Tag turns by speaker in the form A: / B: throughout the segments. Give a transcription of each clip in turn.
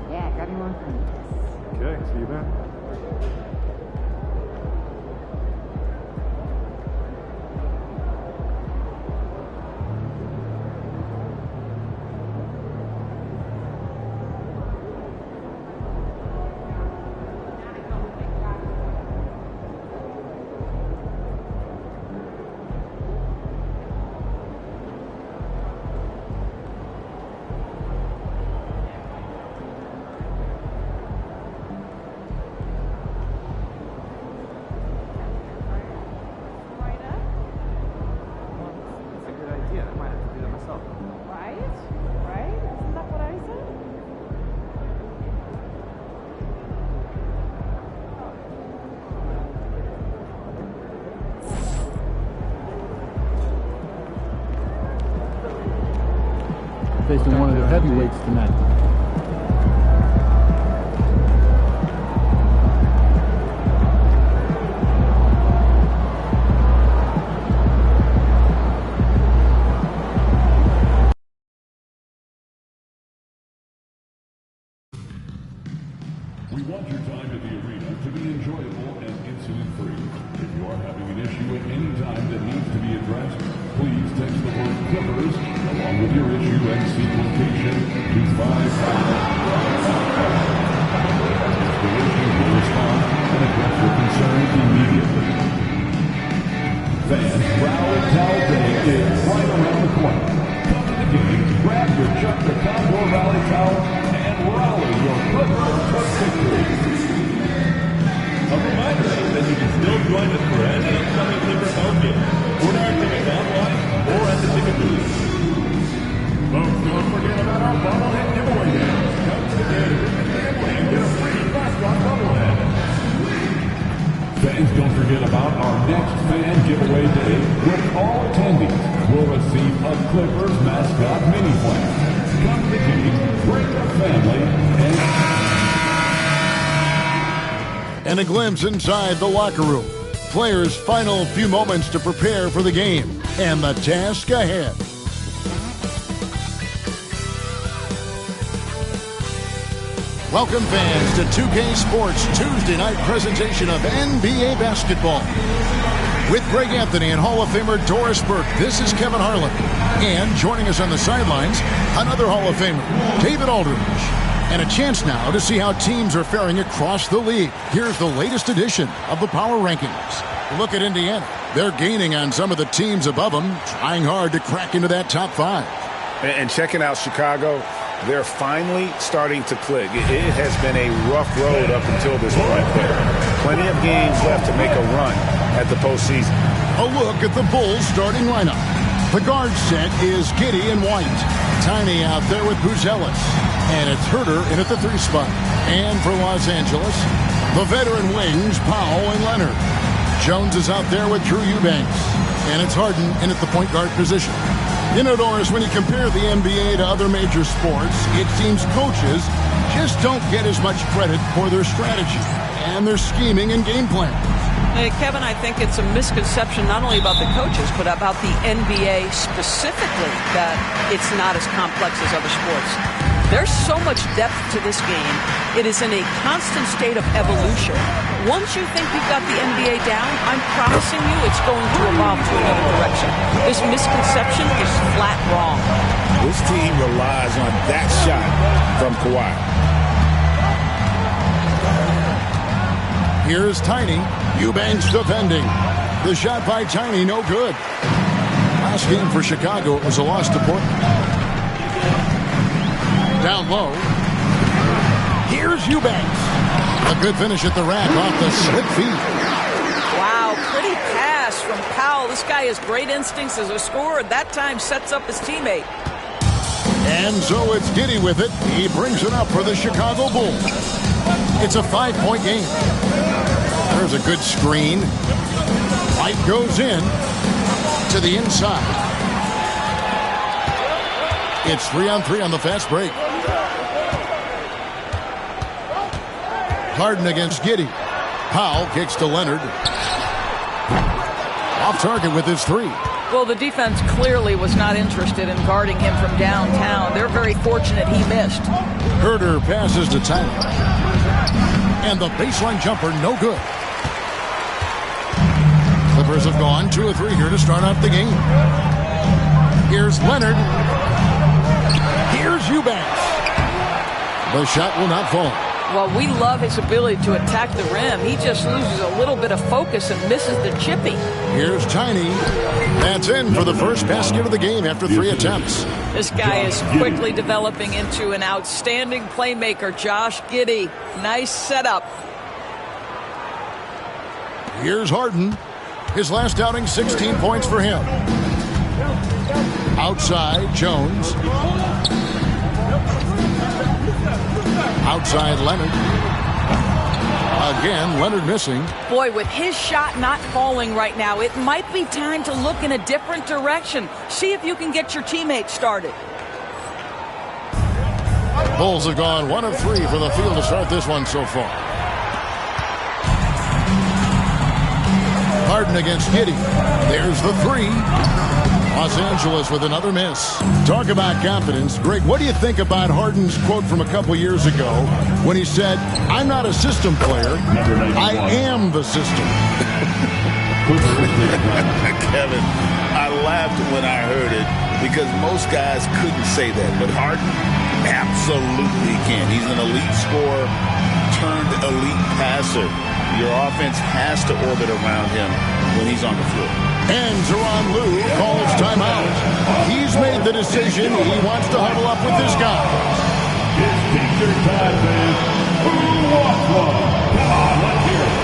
A: Yeah, grab me one for me.
B: Okay, see you then.
C: Facing one of the heavyweights tonight.
D: We want your time at the arena to be enjoyable and incident-free. If you are having an issue at any time that needs to be addressed, please text the word Clippers along with your issue and seat location to 555. The issue will respond and address your concerns immediately. Fans, Rally Towel Day is right around the corner. Come to the game, grab your Chuck the Condor Rally Towel, and rally your Clippers to victory.
E: A reminder that you can still join us for any upcoming Clippers home game. Order our tickets online or at the ticket booth.
D: Folks, don't forget about our bobblehead giveaway day. Come to the game with your family and get a free mascot bobblehead. Fans, don't forget about our next fan giveaway day, where all attendees will receive a Clippers mascot mini flag. Come to the game, bring your family,
F: and a glimpse inside the locker room. Players' final few moments to prepare for the game and the task ahead. Welcome fans to 2K Sports Tuesday night presentation of NBA basketball. With Greg Anthony and Hall of Famer Doris Burke, this is Kevin Harlan. And joining us on the sidelines, another Hall of Famer, David Aldridge. And a chance now to see how teams are faring across the league. Here's the latest edition of the Power Rankings. Look at Indiana. They're gaining on some of the teams above them, trying hard to crack into that top 5.
G: And checking out Chicago, they're finally starting to click. It has been a rough road up until this point, but plenty of games left to make a run at the postseason.
F: A look at the Bulls starting lineup. The guard set is Giddey and White. Tiny out there with Buzelis. And it's Herter in at the 3 spot. And for Los Angeles, the veteran wings, Powell and Leonard. Jones is out there with Drew Eubanks. And it's Harden in at the point guard position. You know, Doris, when you compare the NBA to other major sports, it seems coaches just don't get as much credit for their strategy and their scheming and game plan.
H: Hey, Kevin, I think it's a misconception not only about the coaches, but about the NBA specifically, that it's not as complex as other sports. There's so much depth to this game. It is in a constant state of evolution. Once you think you've got the NBA down, I'm promising you it's going to evolve to another direction. This misconception is flat wrong.
G: This team relies on that shot from Kawhi.
F: Here's Tiny. Eubanks defending. The shot by Tiny, no good. Last game for Chicago, it was a loss to Portland. Down low. Here's Eubanks. A good finish at the rack off the slick feet.
H: Wow, pretty pass from Powell. This guy has great instincts as a scorer. That time sets up his teammate.
F: And so it's Giddey with it. He brings it up for the Chicago Bulls. It's a 5-point game. There's a good screen. White goes in to the inside. It's 3-on-3 on the fast break. Harden against Giddey. Powell kicks to Leonard. Off target with his 3.
H: Well, the defense clearly was not interested in guarding him from downtown. They're very fortunate he missed.
F: Herder passes to Tyler. And the baseline jumper, no good. Clippers have gone 2 of 3 here to start out the game. Here's Leonard. Here's Eubanks. The shot will not fall.
H: Well, we love his ability to attack the rim. He just loses a little bit of focus and misses the chippy.
F: Here's Tiny. That's in for the first basket of the game after 3 attempts.
H: This guy is quickly developing into an outstanding playmaker, Josh Giddey. Nice setup.
F: Here's Harden. His last outing, 16 points for him. Outside, Jones. Outside, Leonard. Again, Leonard missing.
H: Boy, with his shot not falling right now, it might be time to look in a different direction. See if you can get your teammates started.
F: Bulls have gone 1 of 3 for the field to start this one so far. Harden against Giddey. There's the 3. Los Angeles with another miss. Talk about confidence. Greg, what do you think about Harden's quote from a couple years ago when he said, "I'm not a system player, I am the system"?
B: Kevin, I laughed when I heard it because most guys couldn't say that. But Harden absolutely can. He's an elite scorer turned elite passer. Your offense has to orbit around him when he's on the floor.
F: And Tyronn Lue calls timeout. He's made the decision. He wants to huddle up with this guy.
D: It's picture time, man. Who wants one? Come on, let's hear it.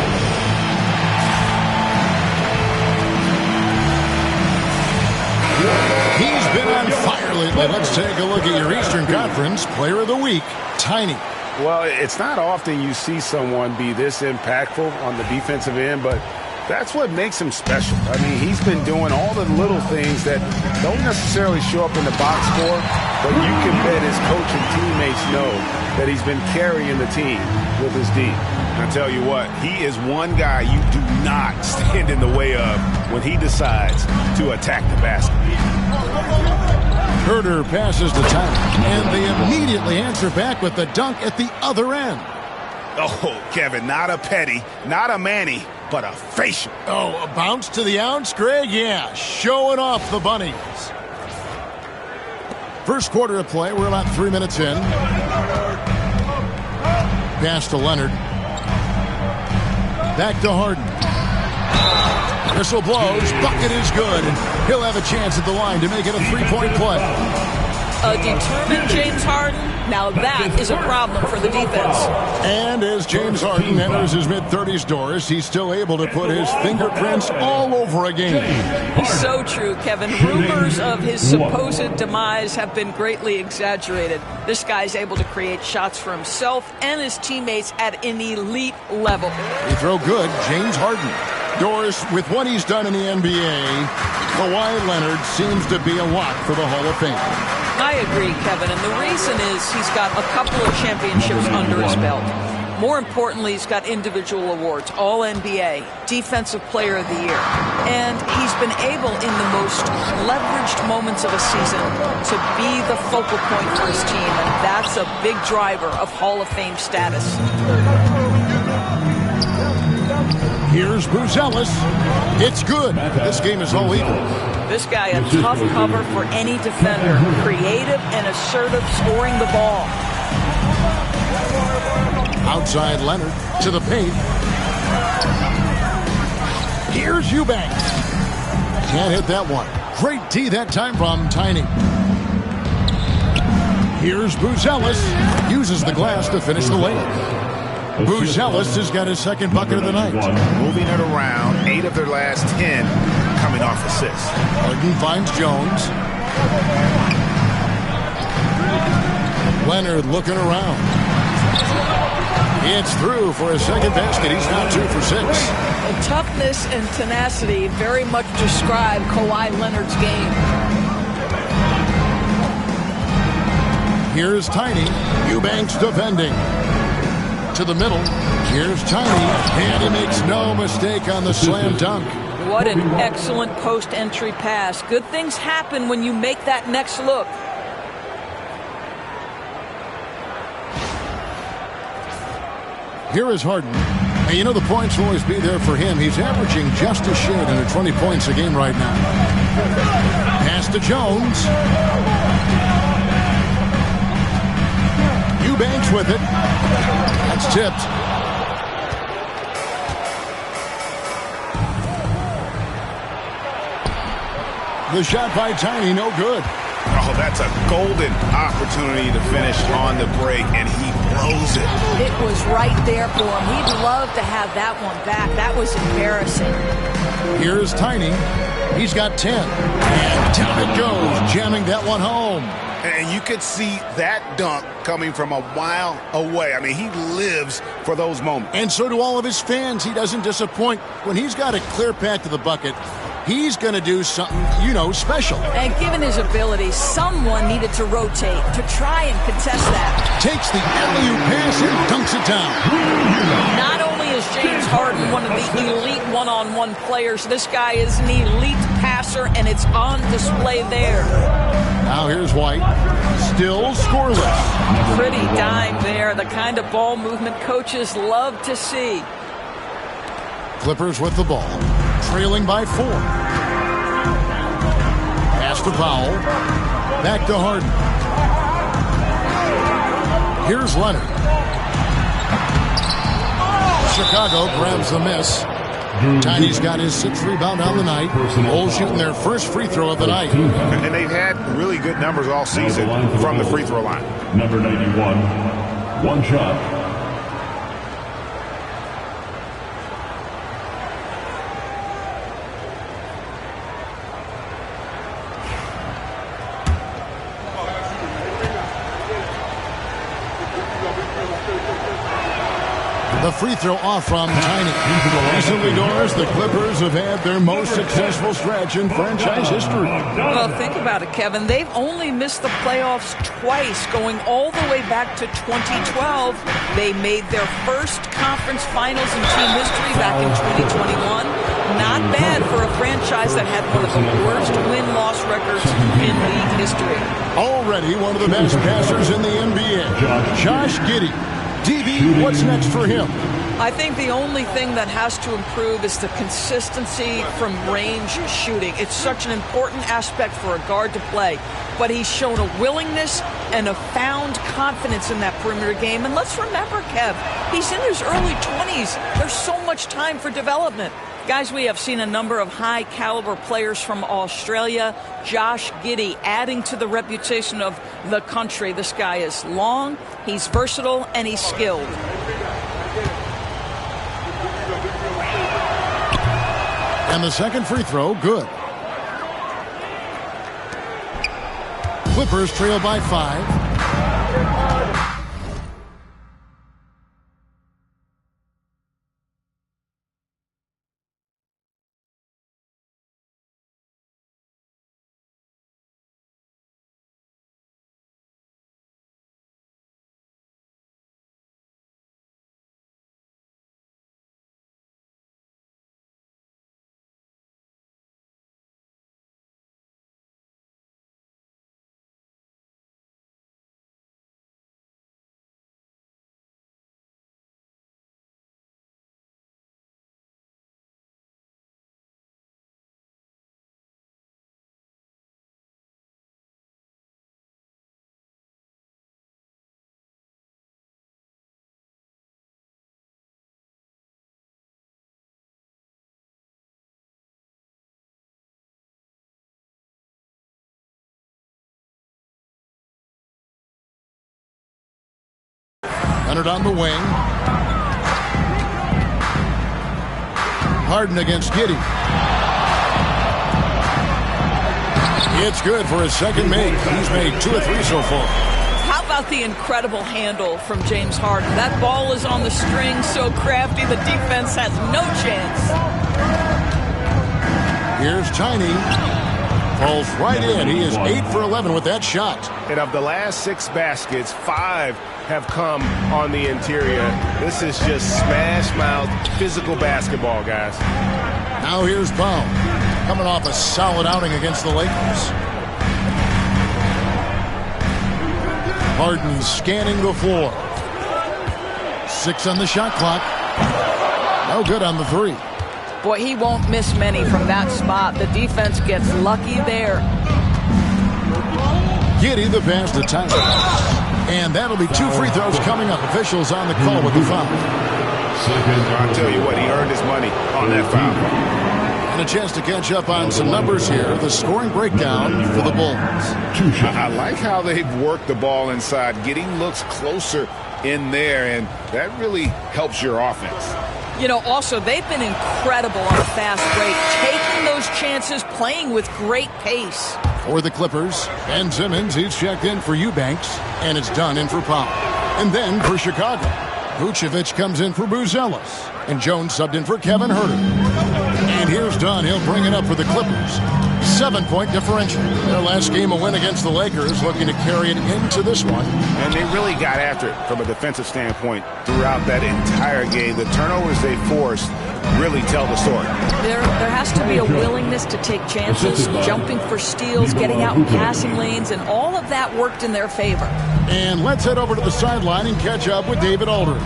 F: He's been on fire lately. Let's take a look at your Eastern Conference Player of the Week, Tiny.
G: Well, it's not often you see someone be this impactful on the defensive end, but that's what makes him special. I mean, he's been doing all the little things that don't necessarily show up in the box score, but you can bet his coach and teammates know that he's been carrying the team with his D. And I tell you what, he is one guy you do not stand in the way of when he decides to attack the basket.
F: Herder passes to Tyler, and they immediately answer back with the dunk at the other end.
G: Oh, Kevin, not a petty, not a Manny, but a facial.
F: Oh, a bounce to the ounce, Greg? Yeah, showing off the bunnies. First quarter of play, we're about 3 minutes in. Pass to Leonard. Back to Harden. Whistle blows, bucket is good, and he'll have a chance at the line to make it a 3-point play.
H: A determined James Harden, now that is a problem for the defense.
F: And as James Harden enters his mid-30s doors, he's still able to put his fingerprints all over a game.
H: So true, Kevin. Rumors of his supposed demise have been greatly exaggerated. This guy's able to create shots for himself and his teammates at an elite level.
F: Free throw good, James Harden. Doris, with what he's done in the NBA, Kawhi Leonard seems to be a lock for the Hall of Fame.
H: I agree, Kevin, and the reason is he's got a couple of championships under his belt. More importantly, he's got individual awards, All-NBA, Defensive Player of the Year. And he's been able, in the most leveraged moments of a season, to be the focal point for his team, and that's a big driver of Hall of Fame status.
F: Here's Buzelis. It's good. This game is all equal.
H: This guy, a tough cover for any defender. Creative and assertive scoring the ball.
F: Outside Leonard to the paint. Here's Eubanks. Can't hit that one. Great D that time from Tiny. Here's Buzelis. Uses the glass to finish the layup. Buzelis has got his second bucket of the night.
G: Moving it around, 8 of their last 10 coming off assists.
F: Harden finds Jones. Leonard looking around. It's through for his second basket. He's now 2 for 6.
H: And toughness and tenacity very much describe Kawhi Leonard's game.
F: Here's Tiny. Eubanks defending. To the middle. Here's Tiny. And he makes no mistake on the slam dunk.
H: What an excellent post-entry pass. Good things happen when you make that next look.
F: Here is Harden. And you know the points will always be there for him. He's averaging just a shade under 20 points a game right now. Pass to Jones. Eubanks with it. That's tipped. The shot by Tiny, no good.
G: Oh, that's a golden opportunity to finish on the break, and he blows it.
H: It was right there for him. He'd love to have that one back. That was embarrassing.
F: Here's Tiny. He's got 10. And down it goes, jamming that one home.
G: And you could see that dunk coming from a while away. I mean, he lives for those moments.
F: And so do all of his fans. He doesn't disappoint. When he's got a clear path to the bucket, he's going to do something, special.
H: And given his ability, someone needed to rotate to try and contest that.
F: Takes the alley-oop pass and dunks it down.
H: Not only is James Harden one of the elite one-on-one players, this guy is an elite passer, and it's on display there.
F: Now here's White. Still scoreless.
H: Pretty dime there, the kind of ball movement coaches love to see.
F: Clippers with the ball. Trailing by 4. Pass to Powell. Back to Harden. Here's Leonard. Chicago grabs the miss. Tiny's got his 6th rebound on the night. Bulls shooting their first free throw of the night.
G: And they've had really good numbers all season from the free throw line.
D: Number 91, one shot.
F: The free throw off from Tiny. Recently, Doris, the Clippers have had their most successful stretch in franchise history.
H: Well, think about it, Kevin. They've only missed the playoffs twice, going all the way back to 2012. They made their first conference finals in team history back in 2021. Not bad for a franchise that had one of the worst win-loss records in league history.
F: Already one of the best passers in the NBA. Josh Giddey. DB, what's next for him?
H: I think the only thing that has to improve is the consistency from range shooting. It's such an important aspect for a guard to play. But he's shown a willingness and a found confidence in that perimeter game. And let's remember, Kev, he's in his early 20s. There's so much time for development. Guys, we have seen a number of high-caliber players from Australia. Josh Giddey adding to the reputation of the country. This guy is long, he's versatile, and he's skilled.
F: And the second free throw, good. Clippers trail by 5. Leonard on the wing. Harden against Giddey. It's good for his second make. He's made 2 or 3 so far.
H: How about the incredible handle from James Harden? That ball is on the string, so crafty, the defense has no chance.
F: Here's Tiny. Falls right in. He is 8 for 11 with that shot.
G: And of the last 6 baskets, 5 have come on the interior. This is just smash-mouth physical basketball, guys.
F: Now here's Powell, coming off a solid outing against the Lakers. Harden scanning the floor. 6 on the shot clock. No good on the 3.
H: Boy, he won't miss many from that spot. The defense gets lucky there.
F: Giddey the pass to Tyler. And that'll be 2 free throws coming up. Officials on the call with the foul.
G: I'll tell you what, he earned his money on that foul.
F: And a chance to catch up on some numbers here. The scoring breakdown for the Bulls.
B: I like how they've worked the ball inside. Giddey looks closer in there, and that really helps your offense.
H: You know, also, they've been incredible on a fast break, taking those chances, playing with great pace.
F: For the Clippers, Ben Simmons, he's checked in for Eubanks, and it's done in for Powell. And then for Chicago, Vucevic comes in for Buzelis, and Jones subbed in for Kevin Huerter. And here's Dunn. He'll bring it up for the Clippers. 7-point differential. Their last game, a win against the Lakers, looking to carry it into this one.
G: And they really got after it from a defensive standpoint throughout that entire game. The turnovers they forced really tell the story.
H: There has to be a willingness to take chances, jumping for steals, getting out in passing lanes, and all of that worked in their favor.
F: And let's head over to the sideline and catch up with David Aldridge.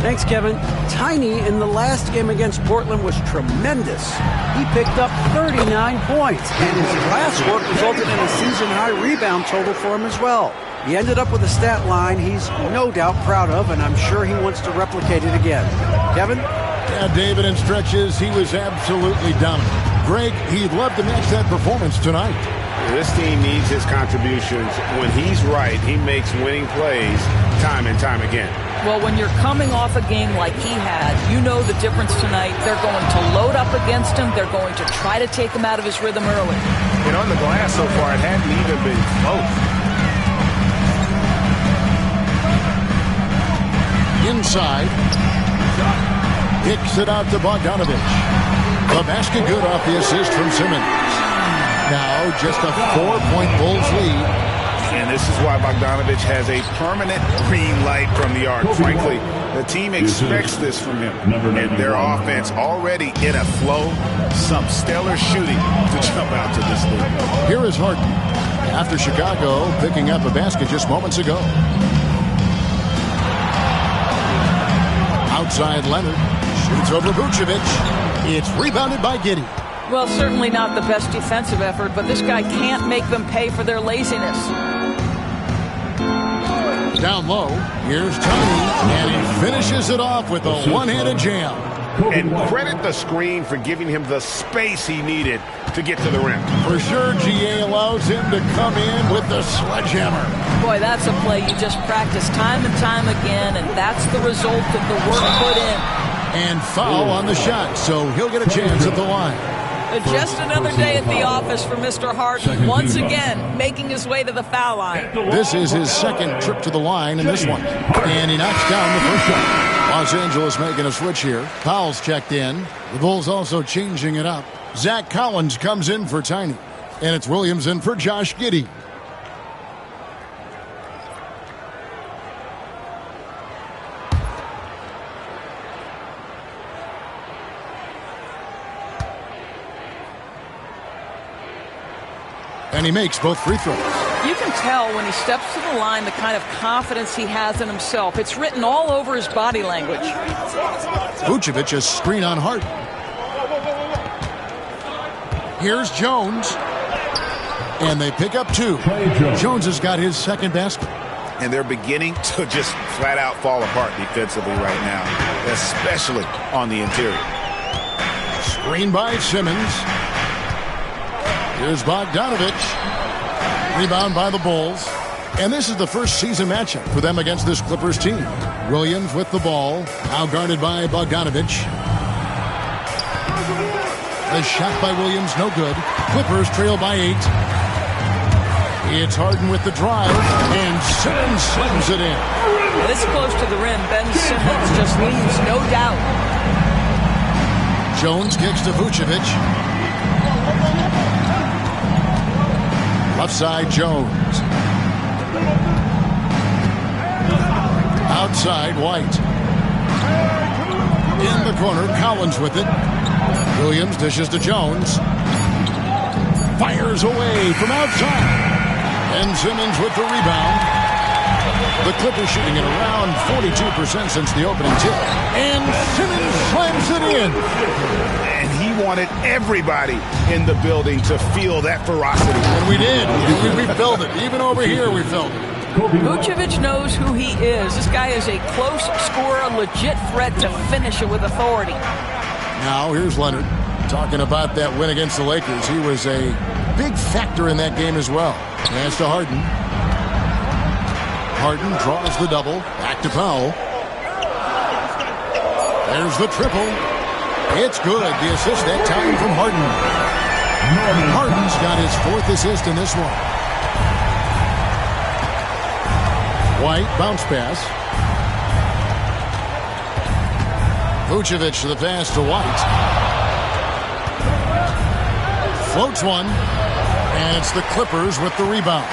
I: Thanks, Kevin. Tiny in the last game against Portland was tremendous. He picked up 39 points, and his glass work resulted in a season-high rebound total for him as well. He ended up with a stat line he's no doubt proud of, and I'm sure he wants to replicate it again. Kevin?
F: Yeah, David, in stretches, he was absolutely dominant. Greg, he'd love to match that performance tonight.
G: This team needs his contributions. When he's right, he makes winning plays time and time again.
H: Well, when you're coming off a game like he had, you know the difference tonight. They're going to load up against him. They're going to try to take him out of his rhythm early.
G: And on the glass so far, it hadn't even been close.
F: Inside. Kicks it out to Bogdanovich. The basket good off the assist from Simmons. Now just a 4-point Bulls lead.
B: And this is why Bogdanovich has a permanent green light from the arc. Frankly, the team expects this from him. And their offense already in a flow. Some stellar shooting to jump out to this league.
F: Here is Harden after Chicago picking up a basket just moments ago. Outside Leonard. Shoots over Vucevic. It's rebounded by Giddey.
H: Well, certainly not the best defensive effort, but this guy can't make them pay for their laziness.
F: Down low, here's Tony, and he finishes it off with a one-handed jam.
G: And credit the screen for giving him the space he needed to get to the rim.
F: For sure, GA allows him to come in with the sledgehammer.
H: Boy, that's a play you just practice time and time again, and that's the result of the work put in.
F: And foul on the shot, so he'll get a chance at the line.
H: Just another day at the office for Mr. Harden, once again making his way to the foul line.
F: This is his second trip to the line in this one. And he knocks down the first one. Los Angeles making a switch here. Powell's checked in. The Bulls also changing it up. Zach Collins comes in for Tiny. And it's Williams in for Josh Giddey. And he makes both free throws.
H: You can tell when he steps to the line the kind of confidence he has in himself. It's written all over his body language.
F: Vucevic a screen on Harden. Here's Jones. And they pick up 2. Jones has got his second basket.
B: And they're beginning to just flat out fall apart defensively right now, especially on the interior.
F: Screen by Simmons. Here's Bogdanovich. Rebound by the Bulls. And this is the first season matchup for them against this Clippers team. Williams with the ball. Now guarded by Bogdanovich. The shot by Williams, no good. Clippers trail by 8. It's Harden with the drive. And Simmons slams it in.
H: This close to the rim, Ben Simmons just leaves no doubt.
F: Jones kicks to Vucevic. Left side, Jones. Outside, White. In the corner, Collins with it. Williams dishes to Jones. Fires away from outside. And Simmons with the rebound. The Clippers shooting at around 42% since the opening tip. And Simmons slams it in.
B: And he wanted everybody in the building to feel that ferocity.
F: And we did. We felt it. Even over here, we felt it.
H: Vucevic knows who he is. This guy is a close scorer, a legit threat to finish it with authority.
F: Now, here's Leonard talking about that win against the Lakers. He was a big factor in that game as well. Pass to Harden. Harden draws the double. Back to Powell. There's the triple. It's good. The assist that time from Harden. Harden's got his 4th assist in this one. White, bounce pass. Vucevic to the pass to White. Floats one. And it's the Clippers with the rebound.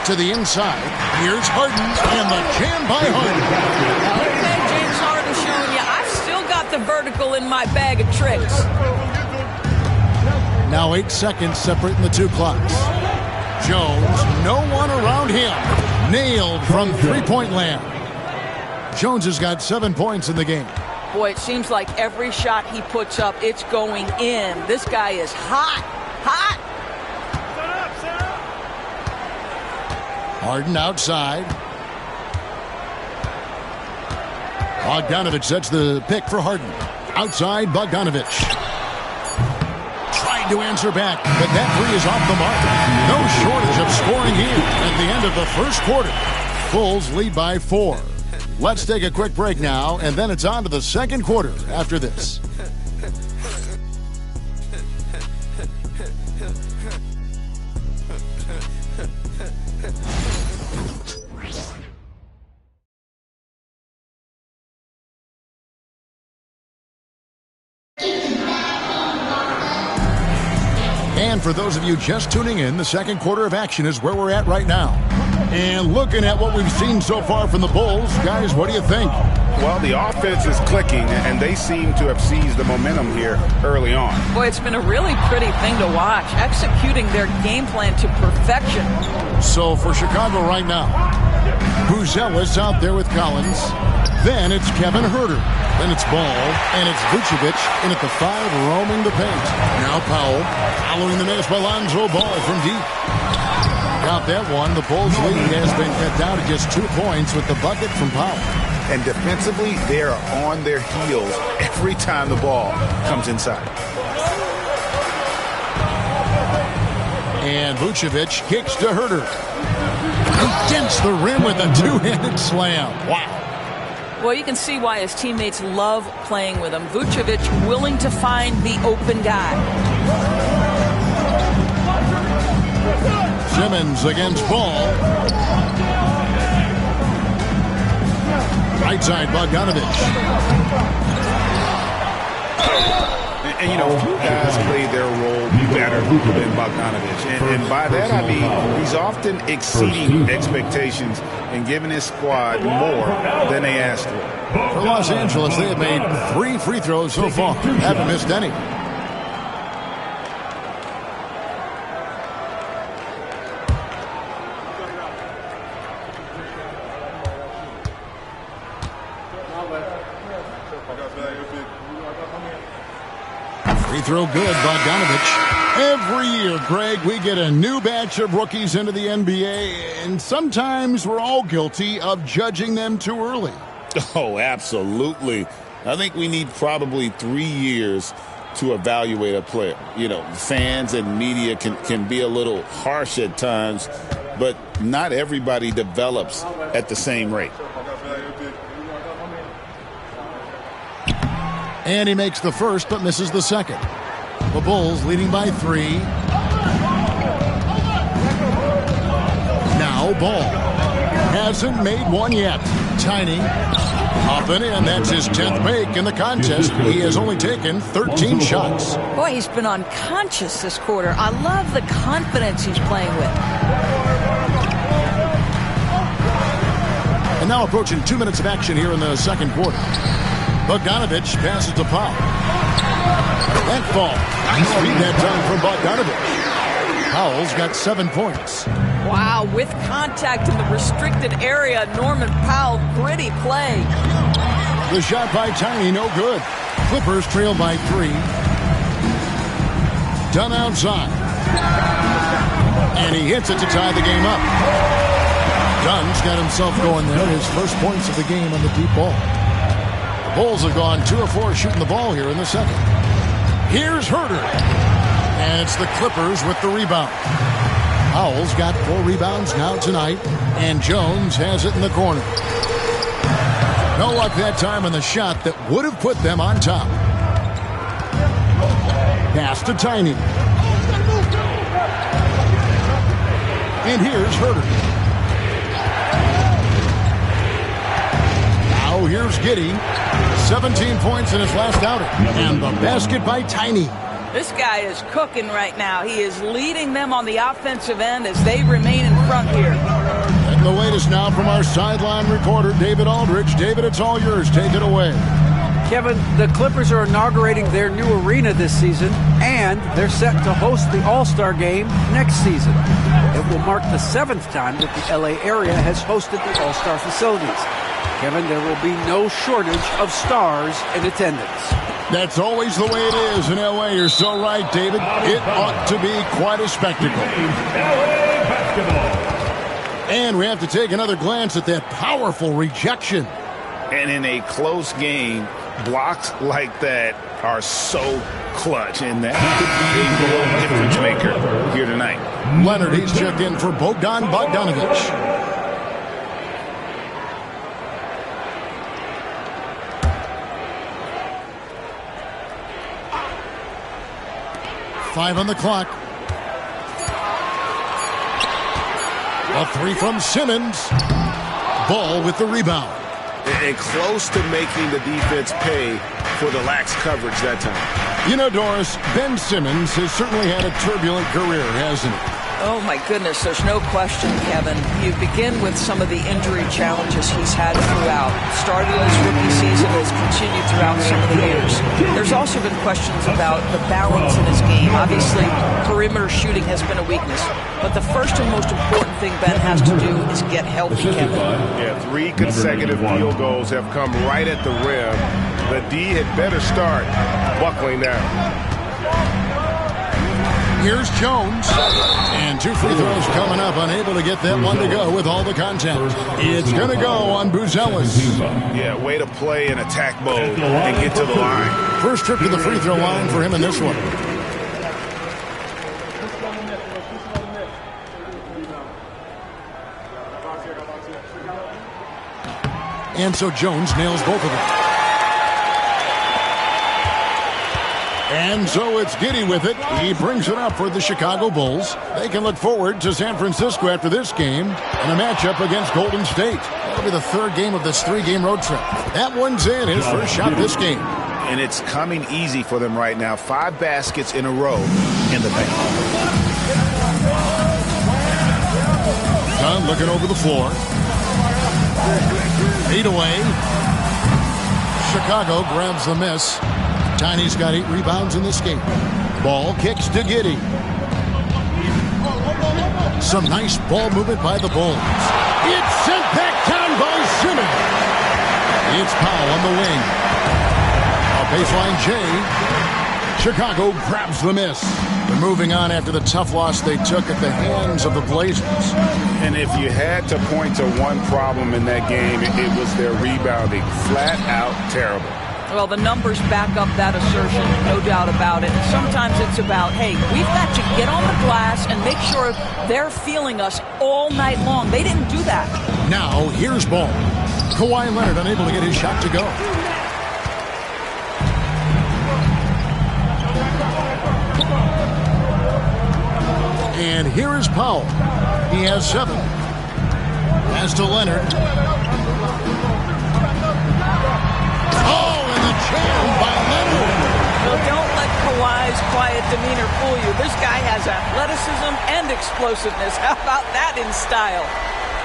F: To the inside. Here's Harden. And the jam by Harden.
H: Okay, James Harden showing you, I've still got the vertical in my bag of tricks.
F: Now 8 seconds separating the two clocks. Jones, no one around him. Nailed from three-point land. Jones has got 7 points in the game.
H: Boy, it seems like every shot he puts up, it's going in. This guy is hot. Hot.
F: Harden outside. Bogdanovich sets the pick for Harden. Outside, Bogdanovich. Trying to answer back, but that three is off the mark. No shortage of scoring here at the end of the first quarter. Bulls lead by 4. Let's take a quick break now, and then it's on to the second quarter after this. And for those of you just tuning in, the second quarter of action is where we're at right now. And looking at what we've seen so far from the Bulls, guys, what do you think?
G: Well, the offense is clicking, and they seem to have seized the momentum here early on.
H: Boy, it's been a really pretty thing to watch, executing their game plan to perfection.
F: So for Chicago right now, Buzelis out there with Collins. Then it's Kevin Huerter. Then it's Ball, and it's Vucevic in at the 5, roaming the paint. Now Powell, following the miss by Lonzo Ball from deep. Got that one. The Bulls lead has been cut down to just 2 points with the bucket from Powell.
B: And defensively, they are on their heels every time the ball comes inside.
F: And Vucevic kicks to Huerter. Against the rim with a two-handed slam. Wow.
H: Well, you can see why his teammates love playing with him. Vucevic willing to find the open guy.
F: Simmons against Ball. Right side, Bogdanovich.
B: And you know, guys play their role better than Bogdanovich. And by that, I mean he's often exceeding expectations and giving his squad more than they asked for.
F: For Los Angeles, they have made 3 free throws so far. Haven't missed any. Free throw good, Bogdanovich. Every year, Greg, we get a new batch of rookies into the NBA, and sometimes we're all guilty of judging them too early.
B: Oh, absolutely. I think we need probably 3 years to evaluate a player. You know, fans and media can be a little harsh at times, but not everybody develops at the same rate.
F: And he makes the first but misses the second. The Bulls leading by 3. Now Ball hasn't made one yet. Tiny. Up and in. That's his 10th make in the contest. He has only taken 13 shots.
H: Boy, he's been unconscious this quarter. I love the confidence he's playing with.
F: And now approaching 2 minutes of action here in the second quarter. Bogdanovich passes to Powell. That ball. Nice feed that time from Bogdanovich. Powell's got 7 points.
H: Wow, with contact in the restricted area, Norman Powell, gritty play.
F: The shot by Tiny, no good. Clippers trail by 3. Dunn outside. And he hits it to tie the game up. Dunn's got himself going there. His first points of the game on the deep ball. The Bulls have gone 2 of 4 shooting the ball here in the second. Here's Herter. And it's the Clippers with the rebound. Powell's got 4 rebounds now tonight. And Jones has it in the corner. No luck that time on the shot that would have put them on top. Pass to Tiny. And here's Herter. Now here's Giddey. 17 points in his last outing. And the basket by Tiny.
H: This guy is cooking right now. He is leading them on the offensive end as they remain in front here.
F: And the latest now from our sideline reporter, David Aldridge. David, it's all yours. Take it away.
I: Kevin, the Clippers are inaugurating their new arena this season, and they're set to host the All-Star Game next season. It will mark the 7th time that the LA area has hosted the All-Star facilities. Kevin, there will be no shortage of stars in attendance.
F: That's always the way it is in L.A. You're so right, David. It ought to be quite a spectacle.
D: LA basketball.
F: And we have to take another glance at that powerful rejection.
B: And in a close game, blocks like that are so clutch, and that could be a real difference maker here tonight.
F: Leonard, he's checked in for Bogdanovich. Five on the clock. A 3 from Simmons. Ball with the rebound.
G: And close to making the defense pay for the lax coverage that time.
F: You know, Doris, Ben Simmons has certainly had a turbulent career, hasn't he?
H: Oh, my goodness, there's no question, Kevin. You begin with some of the injury challenges he's had throughout. Started in his rookie season and has continued throughout some of the years. There's also been questions about the balance in his game. Obviously, perimeter shooting has been a weakness. But the first and most important thing Ben has to do is get healthy, Kevin.
G: Yeah, 3 consecutive field goals have come right at the rim. The D had better start buckling down.
F: Here's Jones. And 2 free throws coming up. Unable to get that one to go with all the contact. It's going to go on Buzelis.
G: Yeah, way to play in attack mode and get to the line.
F: First trip to the free throw line for him in this one. And so Jones nails both of them. And so it's Giddey with it. He brings it up for the Chicago Bulls. They can look forward to San Francisco after this game and a matchup against Golden State. That'll be the 3rd game of this 3-game road trip. That one's in, his first shot this game.
B: And it's coming easy for them right now. 5 baskets in a row in the paint.
F: Dunn looking over the floor. 8 away. Chicago grabs the miss. Tiny's got 8 rebounds in this game. Ball kicks to Giddey. Some nice ball movement by the Bulls. It's sent back down by Simmons. It's Powell on the wing. A baseline J. Chicago grabs the miss. They're moving on after the tough loss they took at the hands of the Blazers.
G: And if you had to point to one problem in that game, it was their rebounding. Flat out terrible.
H: Well, the numbers back up that assertion, no doubt about it. Sometimes it's about, hey, we've got to get on the glass and make sure they're feeling us all night long. They didn't do that.
F: Now, here's ball. Kawhi Leonard unable to get his shot to go. And here is Powell. He has 7. Pass to Leonard.
H: has athleticism and explosiveness. How about that in style?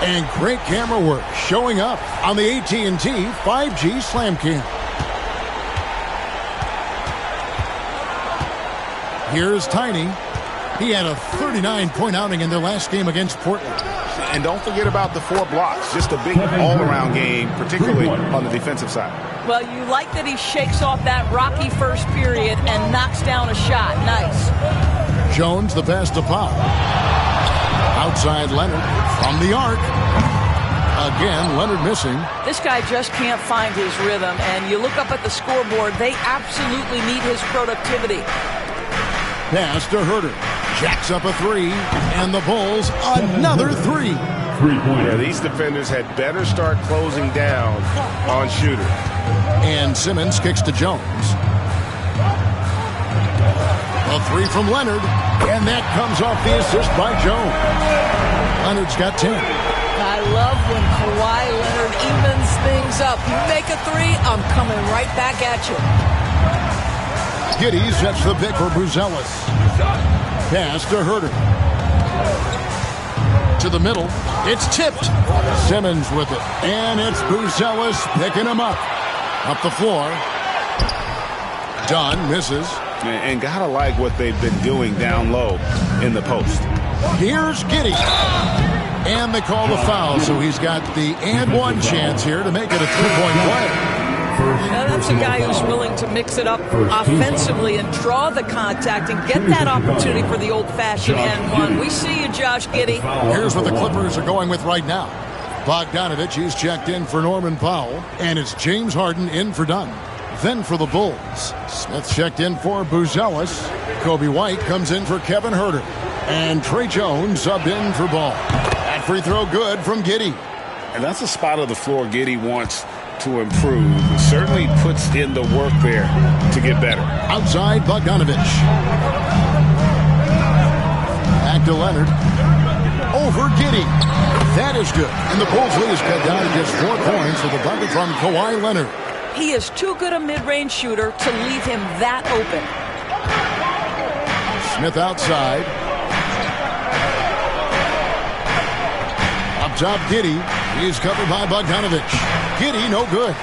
F: And great camera work showing up on the AT&T 5G Slam Cam. Here's Tiny. He had a 39-point outing in their last game against Portland.
G: And don't forget about the 4 blocks. Just a big all-around game, particularly on the defensive side.
H: Well, you like that he shakes off that rocky first period and knocks down a shot. Nice.
F: Jones, the pass to Pop. Outside Leonard from the arc. Again, Leonard missing.
H: This guy just can't find his rhythm, and you look up at the scoreboard, they absolutely need his productivity.
F: Pass to Herter. Jacks up a 3, and the Bulls another 3.
G: Yeah, these defenders had better start closing down on Shooter.
F: And Simmons kicks to Jones. A 3 from Leonard, and that comes off the assist by Jones. Leonard's got 10.
H: I love when Kawhi Leonard evens things up. You make a 3, I'm coming right back at you.
F: Giddey sets the pick for Buzelis. Pass to Herter. To the middle. It's tipped. Simmons with it. And it's Buzelis picking him up. Up the floor. Dunn misses.
G: And gotta like what they've been doing down low in the post.
F: Here's Giddey. And they call the foul, so he's got the and one chance here to make it a 3-point play.
H: Now that's a guy who's willing to mix it up offensively and draw the contact and get that opportunity for the old-fashioned and one. We see you, Josh Giddey.
F: Here's what the Clippers are going with right now. Bogdanovich, he's checked in for Norman Powell, and it's James Harden in for Dunn. Then for the Bulls, Smith checked in for Buzelis. Kobe White comes in for Kevin Herter. And Trey Jones subbed in for Ball. That free throw good from Giddey.
G: And that's a spot of the floor Giddey wants to improve. He certainly puts in the work there to get better.
F: Outside Bogdanovich. Back to Leonard. Over Giddey. That is good. And the Bulls lead is cut down to just 4 points with a bucket from Kawhi Leonard.
H: He is too good a mid-range shooter to leave him that open.
F: Smith outside. Up top, Giddey. He's covered by Bogdanovich. Giddey, no good.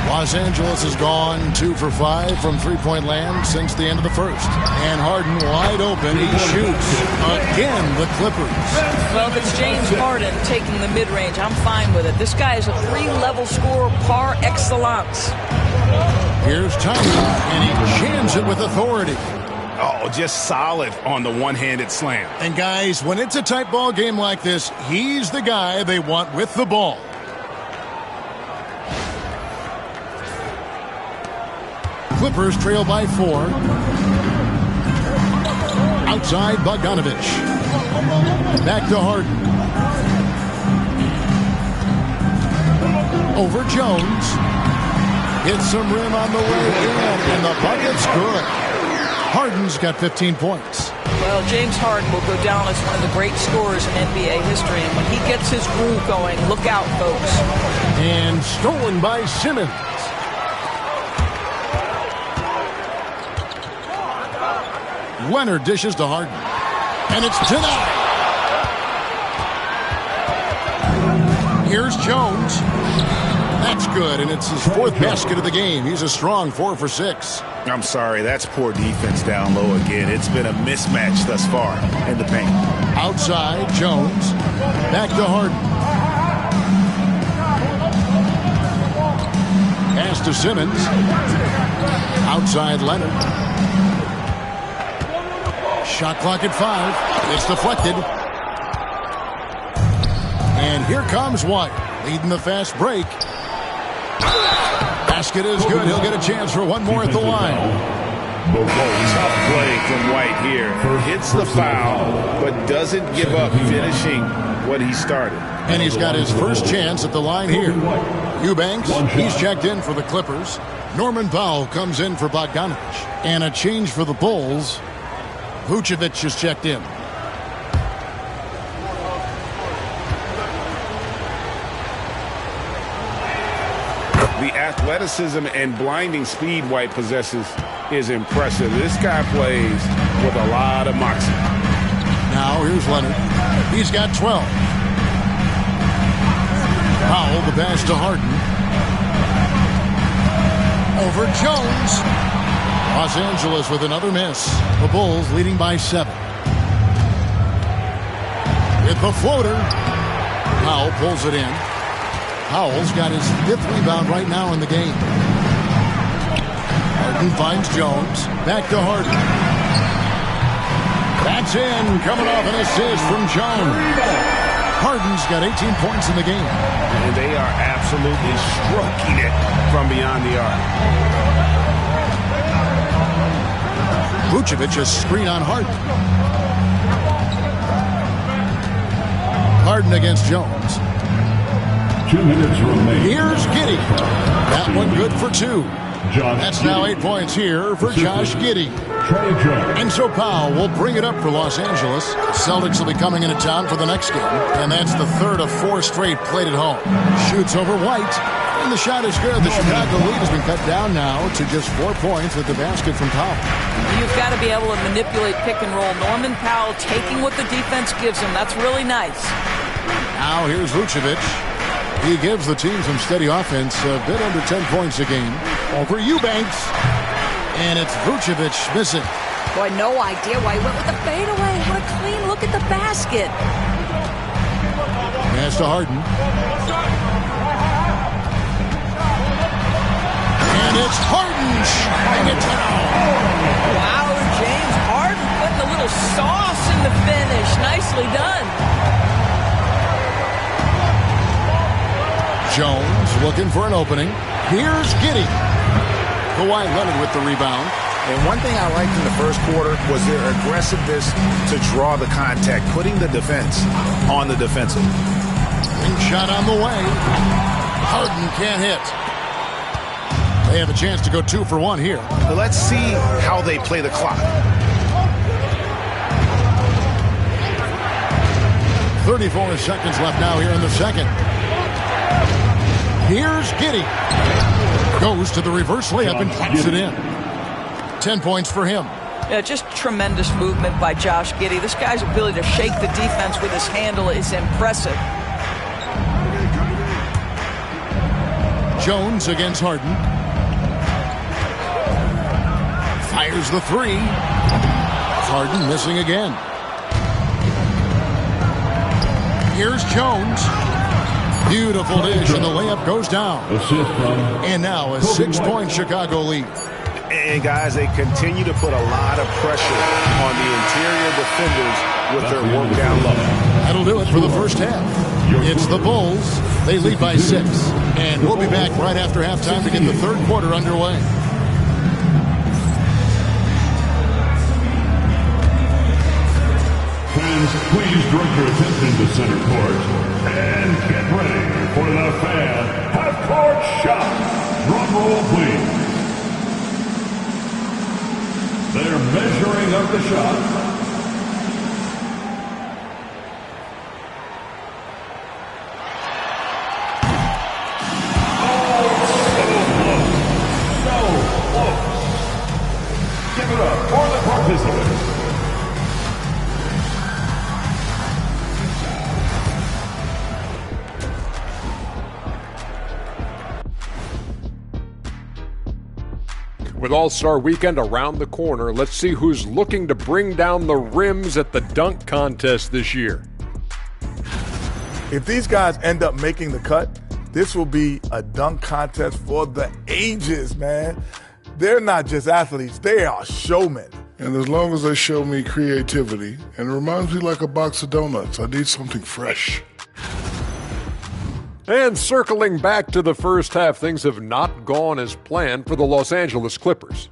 F: Los Angeles has gone 2 for 5 from three-point land since the end of the first. And Harden wide open. He shoots. Again, the Clippers.
H: Well, if it's James Harden taking the mid-range, I'm fine with it. This guy is a 3-level scorer par excellence.
F: Here's Tiny, and he jams it with authority.
G: Oh, just solid on the one-handed slam.
F: And guys, when it's a tight ball game like this, he's the guy they want with the ball. Clippers trail by 4. Outside Bogdanovich. Back to Harden. Over Jones. Hits some rim on the way in, and the bucket's good. Harden's got 15 points.
H: Well, James Harden will go down as one of the great scorers in NBA history. And when he gets his groove going, look out, folks.
F: And stolen by Simmons. Leonard dishes to Harden. And it's denied. Here's Jones. That's good, and it's his 4th basket of the game. He's a strong 4 for 6.
G: I'm sorry, that's poor defense down low again. It's been a mismatch thus far in the paint.
F: Outside, Jones. Back to Harden. Pass to Simmons. Outside, Leonard. Shot clock at 5. It's deflected. And here comes White, leading the fast break. Basket is good. He'll get a chance for one more at the line.
G: Tough play from White here. Hits the foul, but doesn't give up finishing what he started.
F: And he's got his first chance at the line here. Eubanks, he's checked in for the Clippers. Norman Powell comes in for Bogdanovich. And a change for the Bulls. Vucevic is checked in.
G: the athleticism and blinding speed White possesses is impressive. This guy plays with a lot of moxie.
F: Now here's Leonard. He's got 12. Powell, the pass to Harden. Over Jones. Los Angeles with another miss. The Bulls leading by 7. With the floater. Powell pulls it in. Powell's got his 5th rebound right now in the game. Harden finds Jones. Back to Harden. That's in. Coming off an assist from Jones. Harden's got 18 points in the game.
G: And they are absolutely stroking it from beyond the arc.
F: Vucevic a screen on Harden. Harden against Jones.
D: 2 minutes remaining.
F: Here's Giddey. That one good for 2. That's now 8 points here for Josh Giddey. And so Powell will bring it up for Los Angeles. Celtics will be coming into town for the next game. And that's the 3rd of 4 straight played at home. Shoots over White. And the shot is good. The Chicago lead has been cut down now to just 4 points with the basket from Powell.
H: You've got to be able to manipulate pick and roll. Norman Powell taking what the defense gives him. That's really nice.
F: Now here's Vucevic. He gives the team some steady offense, a bit under 10 points a game. Over Eubanks. And it's Vucevic missing.
H: Boy, no idea why he went with the fadeaway. What a clean look at the basket.
F: Pass to Harden. And it's Harden shutting it down.
H: Wow, James Harden putting a little sauce in the finish. Nicely done.
F: Jones looking for an opening. Here's Giddey. Kawhi Leonard with the rebound.
B: And one thing I liked in the first quarter was their aggressiveness to draw the contact, putting the defense on the defensive.
F: Ring shot on the way. Harden can't hit. They have a chance to go 2 for 1 here.
B: Let's see how they play the clock.
F: 34 seconds left now here in the second. Here's Giddey. Goes to the reverse layup and taps it in. 10 points for him.
H: Yeah, just tremendous movement by Josh Giddey. This guy's ability to shake the defense with his handle is impressive.
F: Jones against Harden. Fires the 3. Harden missing again. Here's Jones. Beautiful dish, and the layup goes down. And now a 6-point Chicago lead.
B: And guys, they continue to put a lot of pressure on the interior defenders with their work down low.
F: That'll do it for the first half. It's the Bulls. They lead by 6. And we'll be back right after halftime to get the third quarter underway.
D: Fans, please direct your attention to center court. And get ready for the fan half-court shot. Drum roll, please. They're measuring up the shot. So close. Give it up for the participants.
J: With All-Star Weekend around the corner, let's see who's looking to bring down the rims at the dunk contest this year.
K: If these guys end up making the cut, this will be a dunk contest for the ages, man. They're not just athletes, they are showmen.
L: And as long as they show me creativity, and it reminds me like a box of donuts, I need something fresh.
J: And circling back to the first half, things have not gone as planned for the Los Angeles Clippers.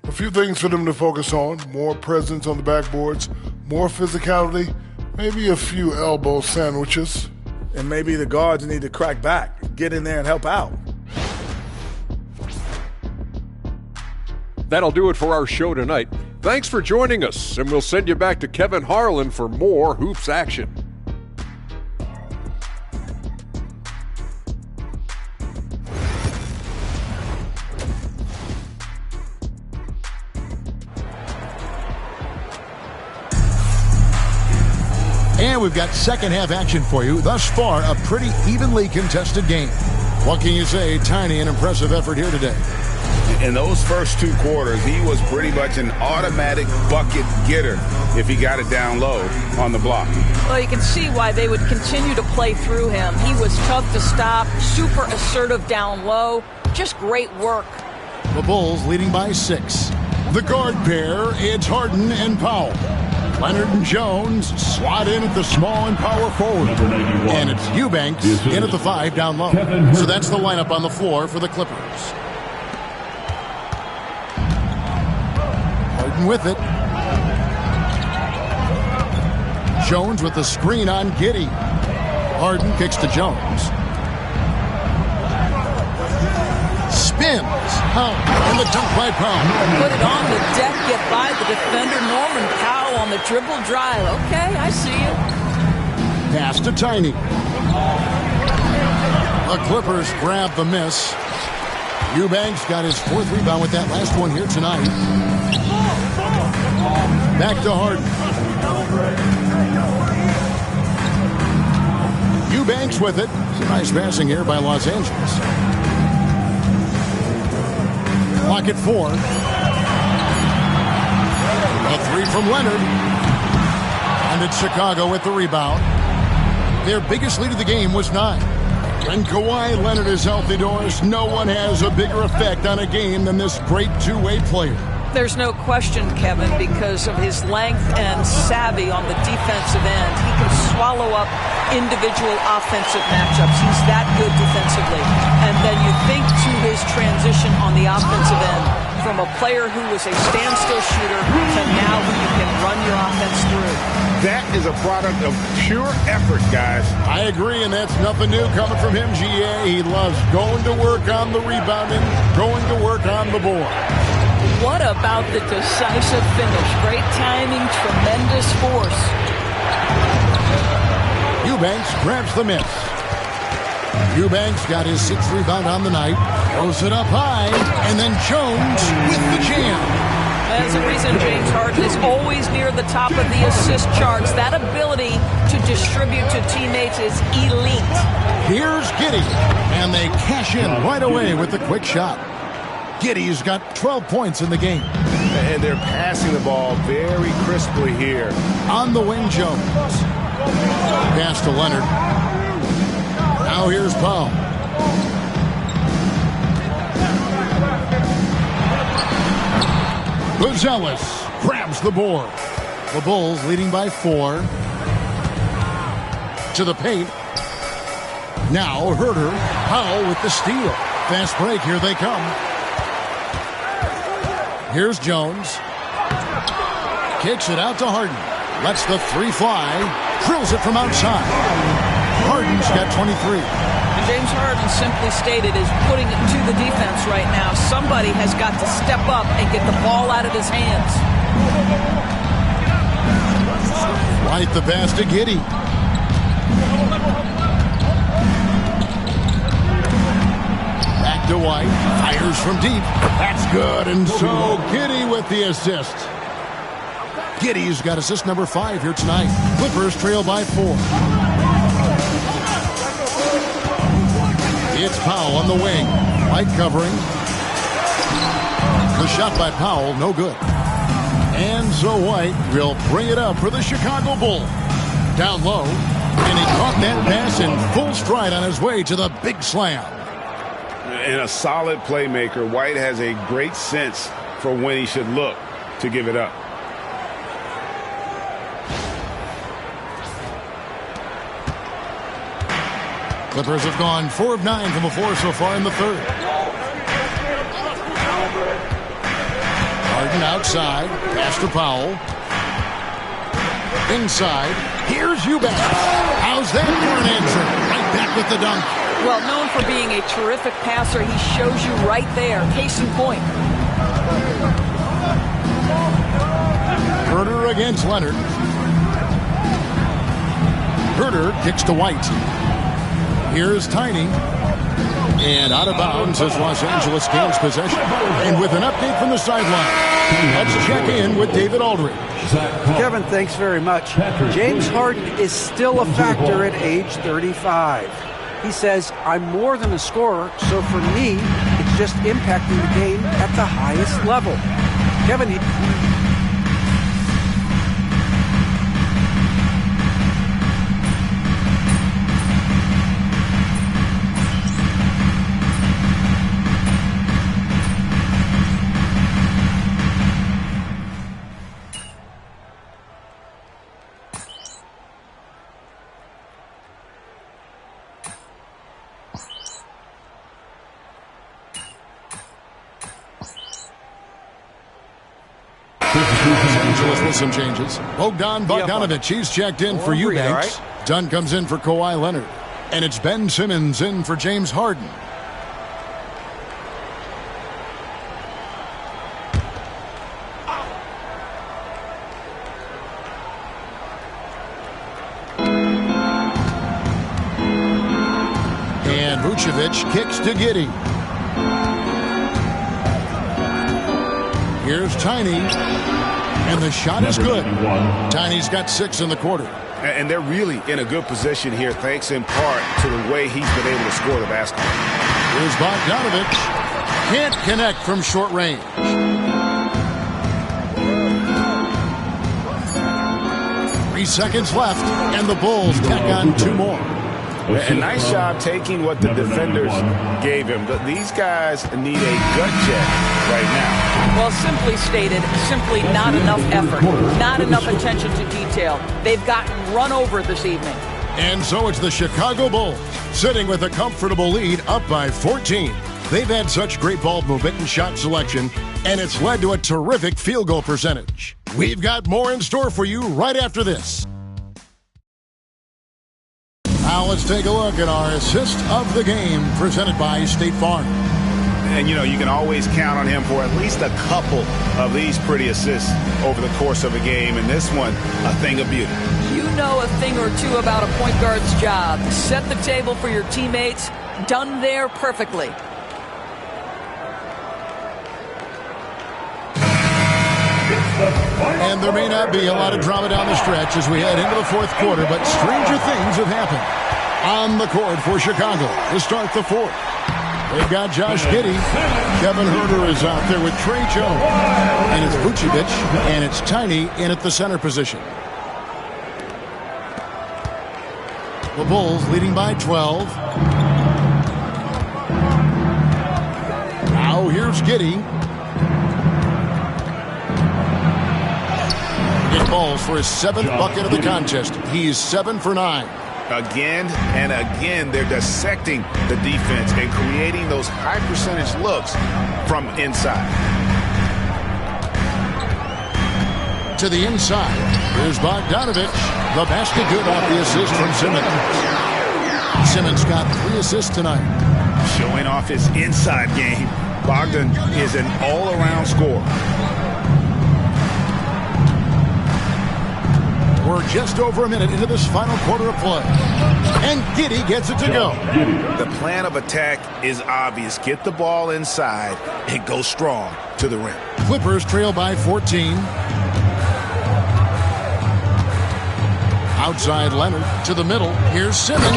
L: A few things for them to focus on: more presence on the backboards, more physicality, maybe a few elbow sandwiches.
K: And maybe the guards need to crack back, get in there and help out.
J: That'll do it for our show tonight. Thanks for joining us, and we'll send you back to Kevin Harlan for more Hoops action.
F: we've got second half action for you. Thus far, a pretty evenly contested game. What can you say? Tiny, an impressive effort here today.
B: In those first 2 quarters, he was pretty much an automatic bucket getter if he got it down low on the block.
H: Well, you can see why they would continue to play through him. He was tough to stop, super assertive down low. Just great work.
F: The Bulls leading by 6. The guard pair, it's Harden and Powell. Leonard and Jones slot in at the small and power forward. And it's Eubanks in at the 5 down low. So that's the lineup on the floor for the Clippers. Harden with it. Jones with the screen on Giddey. Harden kicks to Jones. Spins. Powell and the dunk by Powell.
H: Put it on the deck, get by the defender. Norman Powell on the dribble drive. Okay, I see you.
F: Pass to Tiny. The Clippers grab the miss. Eubanks got his 4th rebound with that last one here tonight. Back to Harden. Eubanks with it. Some nice passing here by Los Angeles. Clock at 4. A 3 from Leonard. And it's Chicago with the rebound. Their biggest lead of the game was 9. When Kawhi Leonard is healthy, Doris, no one has a bigger effect on a game than this great two-way player.
H: There's no question, Kevin, because of his length and savvy on the defensive end. He can swallow up individual offensive matchups. He's that good defensively. And then you think to his transition on the offensive end from a player who was a standstill shooter to now who you can run your offense through.
G: That is a product of pure effort, guys.
F: I agree, and that's nothing new coming from him, GA. He loves going to work on the rebounding, going to work on the board.
H: What about the decisive finish? Great timing, tremendous force.
F: Eubanks grabs the miss. Eubanks got his 6th rebound on the night. Throws it up high, and then Jones with the jam.
H: There's a reason James Harden is always near the top of the assist charts. That ability to distribute to teammates is elite.
F: Here's Giddey, and they cash in right away with the quick shot. Giddey's got 12 points in the game.
G: And they're passing the ball very crisply here.
F: On the wing, Jones. Pass to Leonard. Now here's Powell. Buzelis grabs the board. The Bulls leading by 4. To the paint. Now Herter. Powell with the steal. Fast break. Here they come. Here's Jones. Kicks it out to Harden. Lets the 3 fly. Drills it from outside. Harden's got 23.
H: And James Harden simply stated is putting it to the defense right now. Somebody has got to step up and get the ball out of his hands.
F: Right the pass to Giddey. Back to White. Fires from deep. That's good. And so Giddey with the assist. Giddey's got assist number 5 here tonight. Clippers trail by 4. It's Powell on the wing. White covering. The shot by Powell, no good. And so White will bring it up for the Chicago Bulls. Down low. And he caught that pass in full stride on his way to the big slam.
G: And a solid playmaker. White has a great sense for when he should look to give it up.
F: Clippers have gone 4 of 9 from the floor so far in the 3rd. Harden outside. Pass to Powell. Inside. Here's Eubanks. How's that for an answer? Right back with the dunk.
H: Well, known for being a terrific passer, he shows you right there. Case in point.
F: Herter against Leonard. Herter kicks to White. Here's Tiny. And out of bounds as Los Angeles gains possession. And with an update from the sideline, let's check in with David Aldridge.
I: Kevin, thanks very much. James Harden is still a factor at age 35. He says, I'm more than a scorer, so for me, it's just impacting the game at the highest level. Kevin,
F: with some changes. Bogdan Bogdanovic, he's checked in for Eubanks. Dunn comes in for Kawhi Leonard. And it's Ben Simmons in for James Harden. And Vucevic kicks to Giddey. Here's Tiny. And the shot is good. Tiny's got 6 in the quarter.
G: And they're really in a good position here, thanks in part to the way he's been able to score the basketball.
F: Here's Bogdanovic. Can't connect from short range. Three seconds left, and the Bulls tack on 2 more.
G: A nice job taking what the defenders gave him. But these guys need a gut check right now.
H: Well, simply stated, simply not enough effort, not enough attention to detail. They've gotten run over this evening.
F: And so it's the Chicago Bulls, sitting with a comfortable lead, up by 14. They've had such great ball movement and shot selection, and it's led to a terrific field goal percentage. We've got more in store for you right after this. Now let's take a look at our assist of the game, presented by State Farm.
G: And, you know, you can always count on him for at least a couple of these pretty assists over the course of a game. And this one, a thing of beauty.
H: You know a thing or two about a point guard's job. Set the table for your teammates. Done there perfectly.
F: And there may not be a lot of drama down the stretch as we head into the fourth quarter, but stranger things have happened. On the court for Chicago to start the fourth. They've got Josh Giddey. Kevin Huerter is out there with Trey Jones. And it's Vucevic, and it's Tiny in at the center position. The Bulls leading by 12. Now here's Giddey. It falls for his 7th bucket of the contest. He's 7 for 9.
G: Again and again, they're dissecting the defense and creating those high percentage looks from inside.
F: To the inside. Here's Bogdanovic. The basket good off the assist from Simmons. Simmons got 3 assists tonight.
G: Showing off his inside game. Bogdan is an all-around scorer.
F: We're just over a minute into this final quarter of play. And Giddey gets it to go.
G: The plan of attack is obvious. Get the ball inside and go strong to the rim.
F: Clippers trail by 14. Outside Leonard to the middle. Here's Simmons.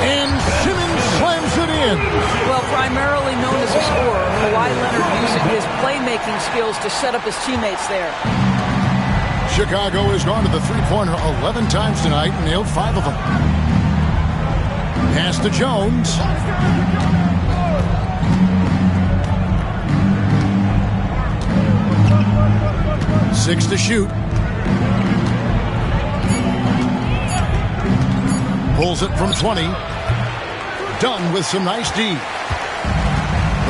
F: And Simmons slams it in.
H: Well, primarily known as a scorer, Kawhi Leonard using his playmaking skills to set up his teammates there.
F: Chicago has gone to the three-pointer 11 times tonight and nailed 5 of them. Pass to Jones. Six to shoot. Pulls it from 20. Done with some nice D.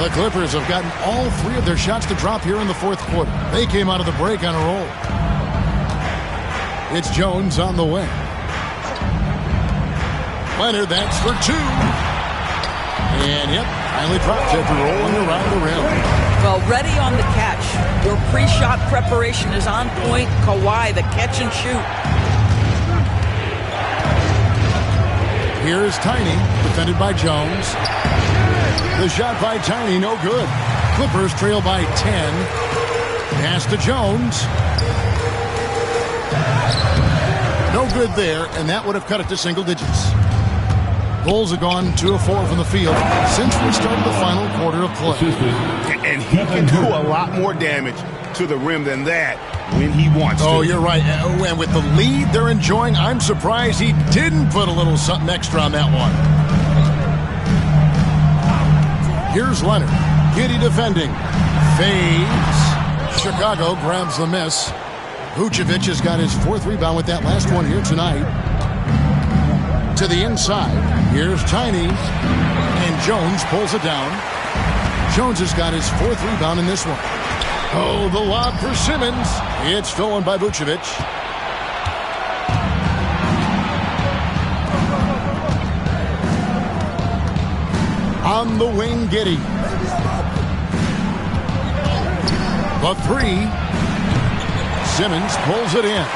F: The Clippers have gotten all 3 of their shots to drop here in the fourth quarter. They came out of the break on a roll. It's Jones on the wing. Leonard, that's for 2. And, yep, finally drops after rolling around the rim.
H: Well, ready on the catch. Your pre-shot preparation is on point. Kawhi, the catch and shoot.
F: Here's Tiny, defended by Jones. The shot by Tiny, no good. Clippers trail by 10. Pass to Jones. No good there, and that would have cut it to single digits. Bulls have gone 2 of 4 from the field since we started the final quarter of play.
G: And he can do a lot more damage to the rim than that when he wants to.
F: Oh, you're right. And with the lead they're enjoying, I'm surprised he didn't put a little something extra on that one. Here's Leonard. Giddey defending. Fades. Chicago grabs the miss. Vucevic has got his 4th rebound with that last one here tonight. To the inside. Here's Tiny. And Jones pulls it down. Jones has got his 4th rebound in this one. Oh, the lob for Simmons. It's stolen by Vucevic. On the wing, Giddey. The 3. Simmons pulls it in.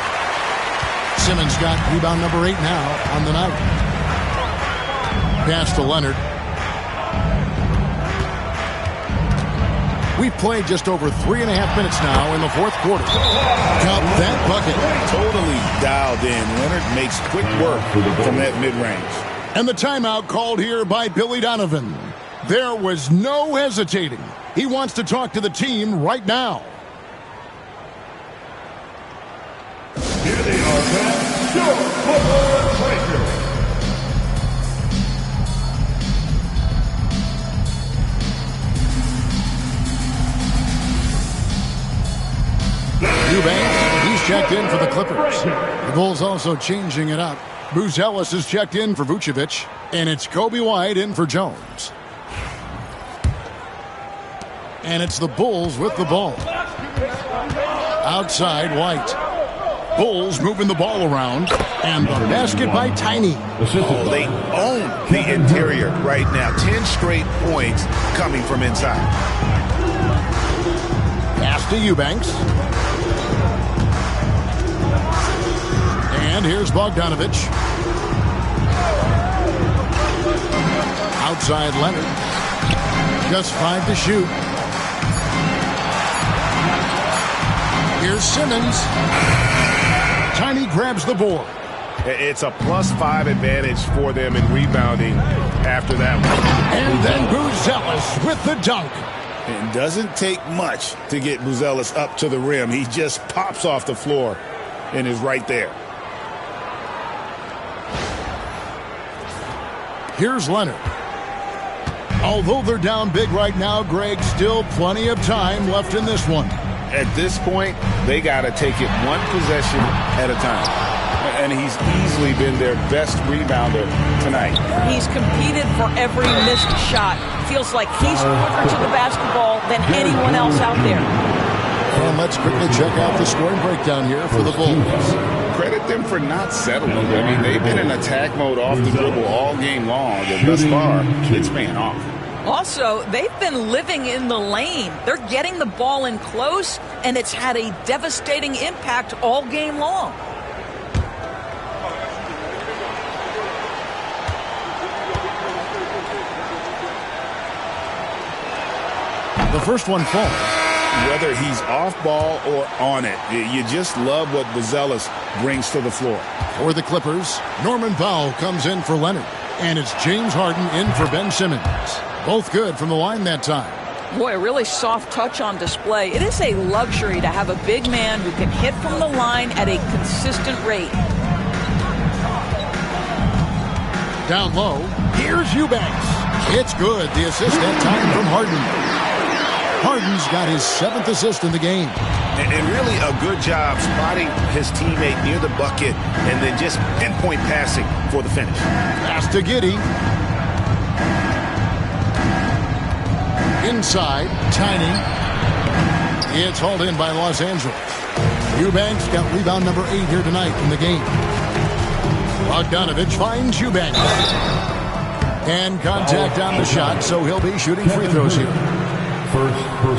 F: Simmons got rebound number 8 now on the night. Pass to Leonard. We've played just over 3.5 minutes now in the 4th quarter. Count that bucket.
B: Totally dialed in. Leonard makes quick work from that mid-range.
F: And the timeout called here by Billy Donovan. There was no hesitating. He wants to talk to the team right now.
D: Here they are, man. Your football breaker.
F: Eubanks, he's checked in for the Clippers. The Bulls also changing it up. Buzelis is checked in for Vucevic, and it's Kobe White in for Jones. And it's the Bulls with the ball. Outside, White. Bulls moving the ball around, and the basket by Tiny.
B: Oh, they own the interior right now. 10 straight points coming from inside.
F: Pass to Eubanks. And here's Bogdanovich. Outside Leonard. Just 5 to shoot. Here's Simmons. Tiny grabs the board.
G: It's a +5 advantage for them in rebounding after that one.
F: And then Buzelis with the dunk.
B: It doesn't take much to get Buzelis up to the rim. He just pops off the floor and is right there.
F: Here's Leonard. Although they're down big right now, Greg, still plenty of time left in this one.
B: At this point, they got to take it one possession at a time. And he's easily been their best rebounder tonight.
H: He's competed for every missed shot. Feels like he's quicker to the basketball than anyone else out there.
F: And let's quickly check out the scoring breakdown here for the Bulls.
B: Credit them for not settling. I mean, they've been in attack mode off the dribble all game long, and thus far, it's paying off.
H: Also, they've been living in the lane. They're getting the ball in close, and it's had a devastating impact all game long.
F: The first one falls.
B: Whether he's off ball or on it, you just love what Buzelis brings to the floor.
F: For the Clippers, Norman Powell comes in for Leonard. And it's James Harden in for Ben Simmons. Both good from the line that time.
H: Boy, a really soft touch on display. It is a luxury to have a big man who can hit from the line at a consistent rate.
F: Down low, here's Eubanks. It's good. The assist that time from Harden. Harden's got his 7th assist in the game.
B: And really a good job spotting his teammate near the bucket and then just pinpoint passing for the finish.
F: Pass to Giddey. Inside, Tiny. It's hauled in by Los Angeles. Eubanks got rebound number 8 here tonight in the game. Bogdanovich finds Eubanks. And contact on the shot, so he'll be shooting free throws here.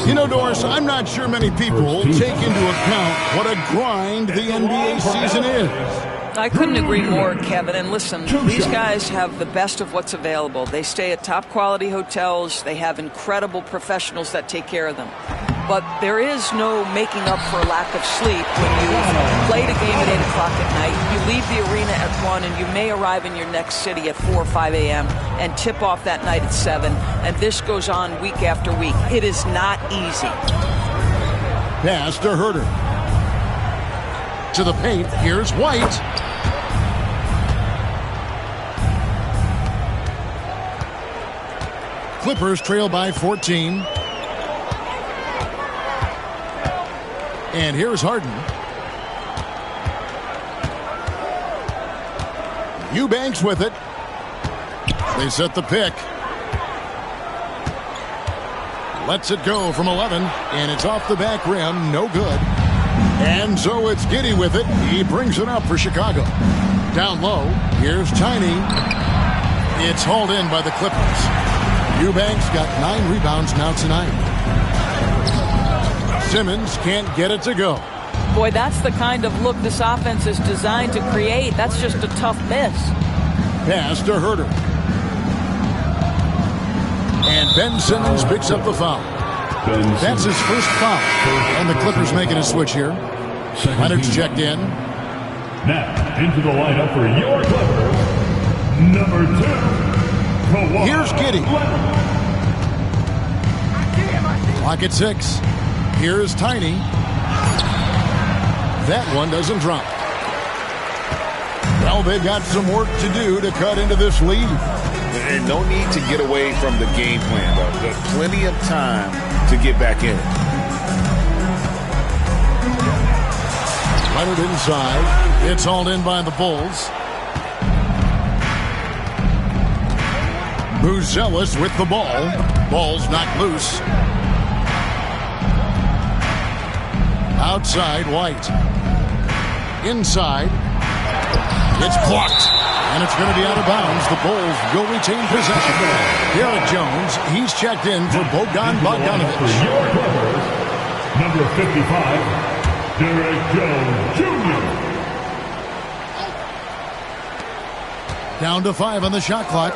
F: You know, Doris, I'm not sure many people take into account what a grind the NBA season is.
H: I couldn't agree more, Kevin. And listen, these guys have the best of what's available. They stay at top quality hotels. They have incredible professionals that take care of them. But there is no making up for a lack of sleep when you played a game at 8 o'clock at night, you leave the arena at 1, and you may arrive in your next city at 4 or 5 a.m. and tip off that night at 7. And this goes on week after week. It is not easy.
F: Pass to Herter. To the paint, here's White. Clippers trail by 14. And here's Harden. Eubanks with it. They set the pick. Lets it go from 11, and it's off the back rim. No good. And so it's Giddey with it. He brings it up for Chicago. Down low, here's Tiny. It's hauled in by the Clippers. Eubanks got 9 rebounds now tonight. Simmons can't get it to go.
H: Boy, that's the kind of look this offense is designed to create. That's just a tough miss.
F: Pass to Herter. And Ben Simmons picks up the foul. That's his first foul. And the Clippers making a switch here. Leonard's checked in.
D: Now, into the lineup for your Clippers, number 2.
F: Here's Giddey. Clock at 6. Here's Tiny. That one doesn't drop. Well, they've got some work to do to cut into this lead.
B: And no need to get away from the game plan, though. There's plenty of time to get back in it.
F: Leonard inside. It's hauled in by the Bulls. Buzelis with the ball. Ball's knocked loose. Outside, White. Inside. It's blocked. And it's going to be out of bounds. The Bulls will retain possession. Derek Jones, he's checked in for Bogdan Bogdanovic.
D: For your Clippers, number 55, Derek Jones Jr.
F: Down to 5 on the shot clock.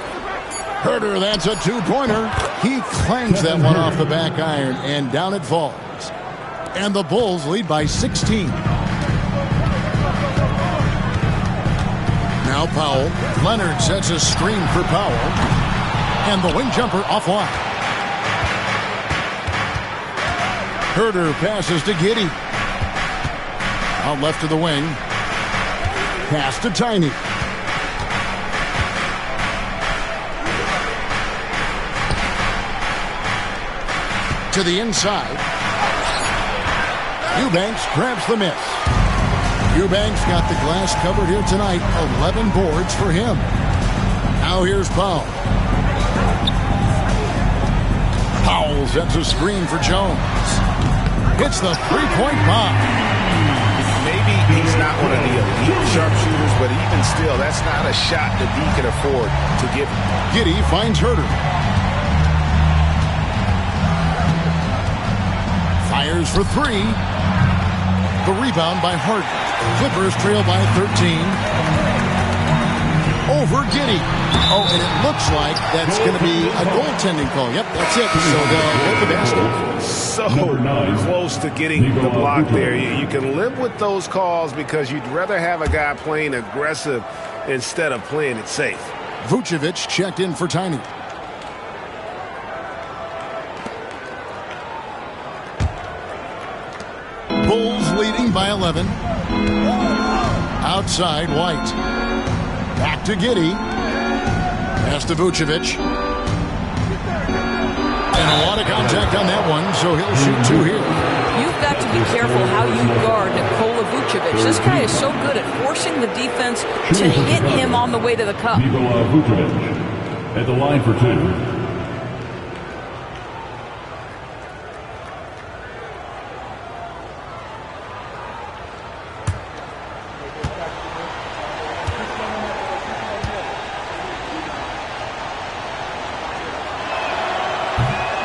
F: Herter, that's a 2-pointer. He clangs that one off the back iron, and down it falls. And the Bulls lead by 16. Now Powell. Leonard sets a screen for Powell. And the wing jumper offline. Herter passes to Giddey. Out left to the wing. Pass to Tiny. To the inside. Eubanks grabs the miss. Eubanks got the glass covered here tonight. 11 boards for him. Now here's Powell. Powell sets a screen for Jones. Hits the three-point bomb.
B: Maybe he's not one of the elite sharpshooters, but even still, that's not a shot that he can afford to give him.
F: Giddey finds Herter. Fires for 3. The rebound by Harden. Clippers trail by 13. Over Giddey. Oh, and it looks like that's going to be a goaltending call. Yep, that's it. So they'll hit the basket.
G: So close to getting the block there. You can live with those calls because you'd rather have a guy playing aggressive instead of playing it safe.
F: Vucevic checked in for Tiny. Bulls leading by 11. Outside, White. Back to Giddey. Pass to Vucevic. And a lot of contact on that one, so he'll shoot 2 here.
H: You've got to be careful how you guard Nikola Vucevic. This guy is so good at forcing the defense to hit him on the way to the cup.
D: Nikola Vucevic at the line for 2.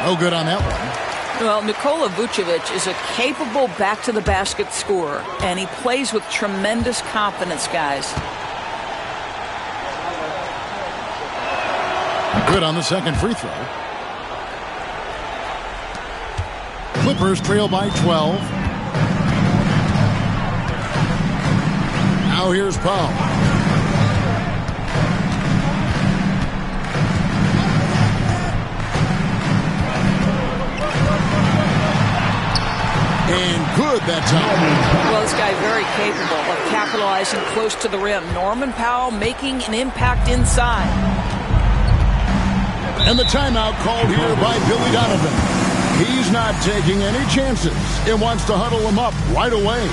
F: No good on that one.
H: Well, Nikola Vucevic is a capable back-to-the-basket scorer, and he plays with tremendous confidence, guys.
F: Good on the second free throw. Clippers trail by 12. Now here's Powell. And good that time.
H: Well, this guy very capable of capitalizing close to the rim. Norman Powell making an impact inside.
F: And the timeout called here by Billy Donovan. He's not taking any chances and wants to huddle him up right away.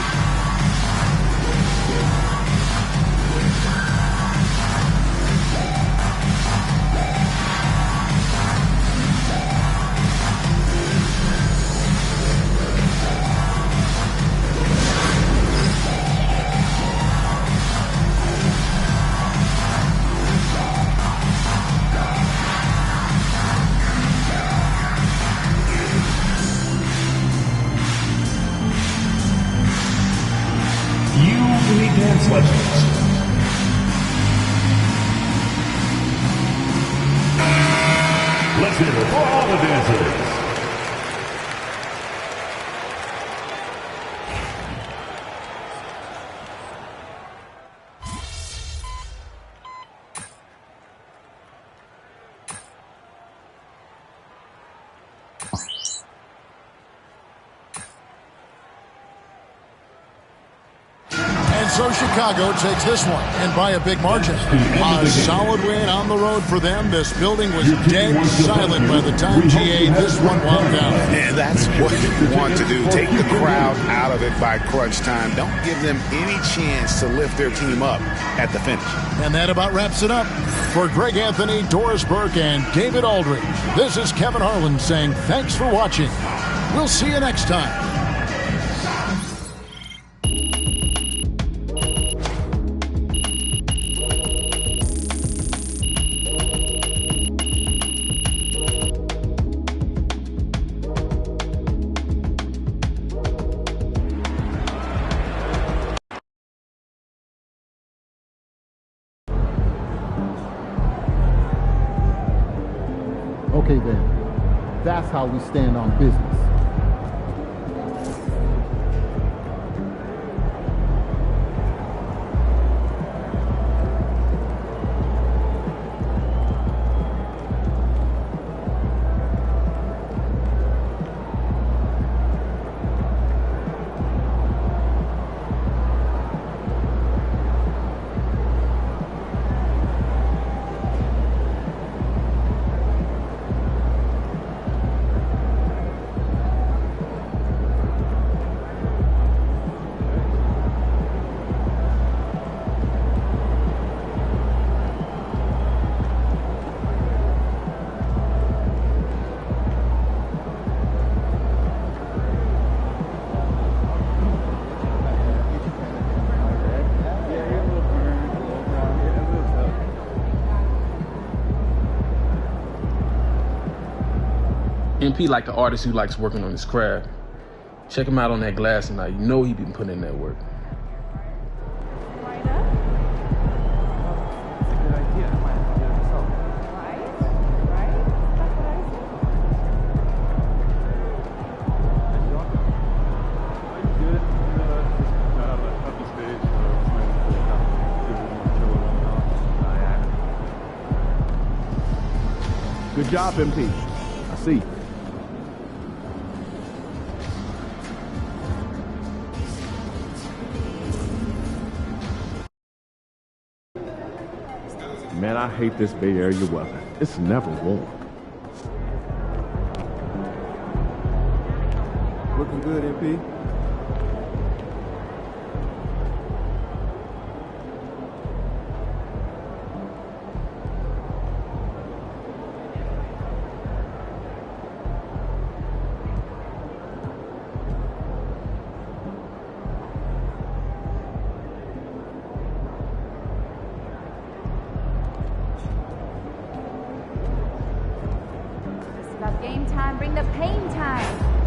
E: Dance Legends. Let's hear it for all the dancers.
F: So Chicago takes this one, and by a big margin. A solid win on the road for them. This building was dead silent by the time GA this one wound down.
G: And that's what you want to do. Take the crowd out of it by crunch time. Don't give them any chance to lift their team up at the finish.
F: And that about wraps it up. For Greg Anthony, Doris Burke, and David Aldridge, this is Kevin Harlan saying thanks for watching. We'll see you next time.
C: Okay then, that's how we stand on business.
M: MP like an artist who likes working on his craft. Check him out on that glass tonight. You know he been putting in that work.
N: Good job, MP. I see. Man, I hate this Bay Area weather. It's never warm. Looking good, MP.
O: Game time, bring the pain time.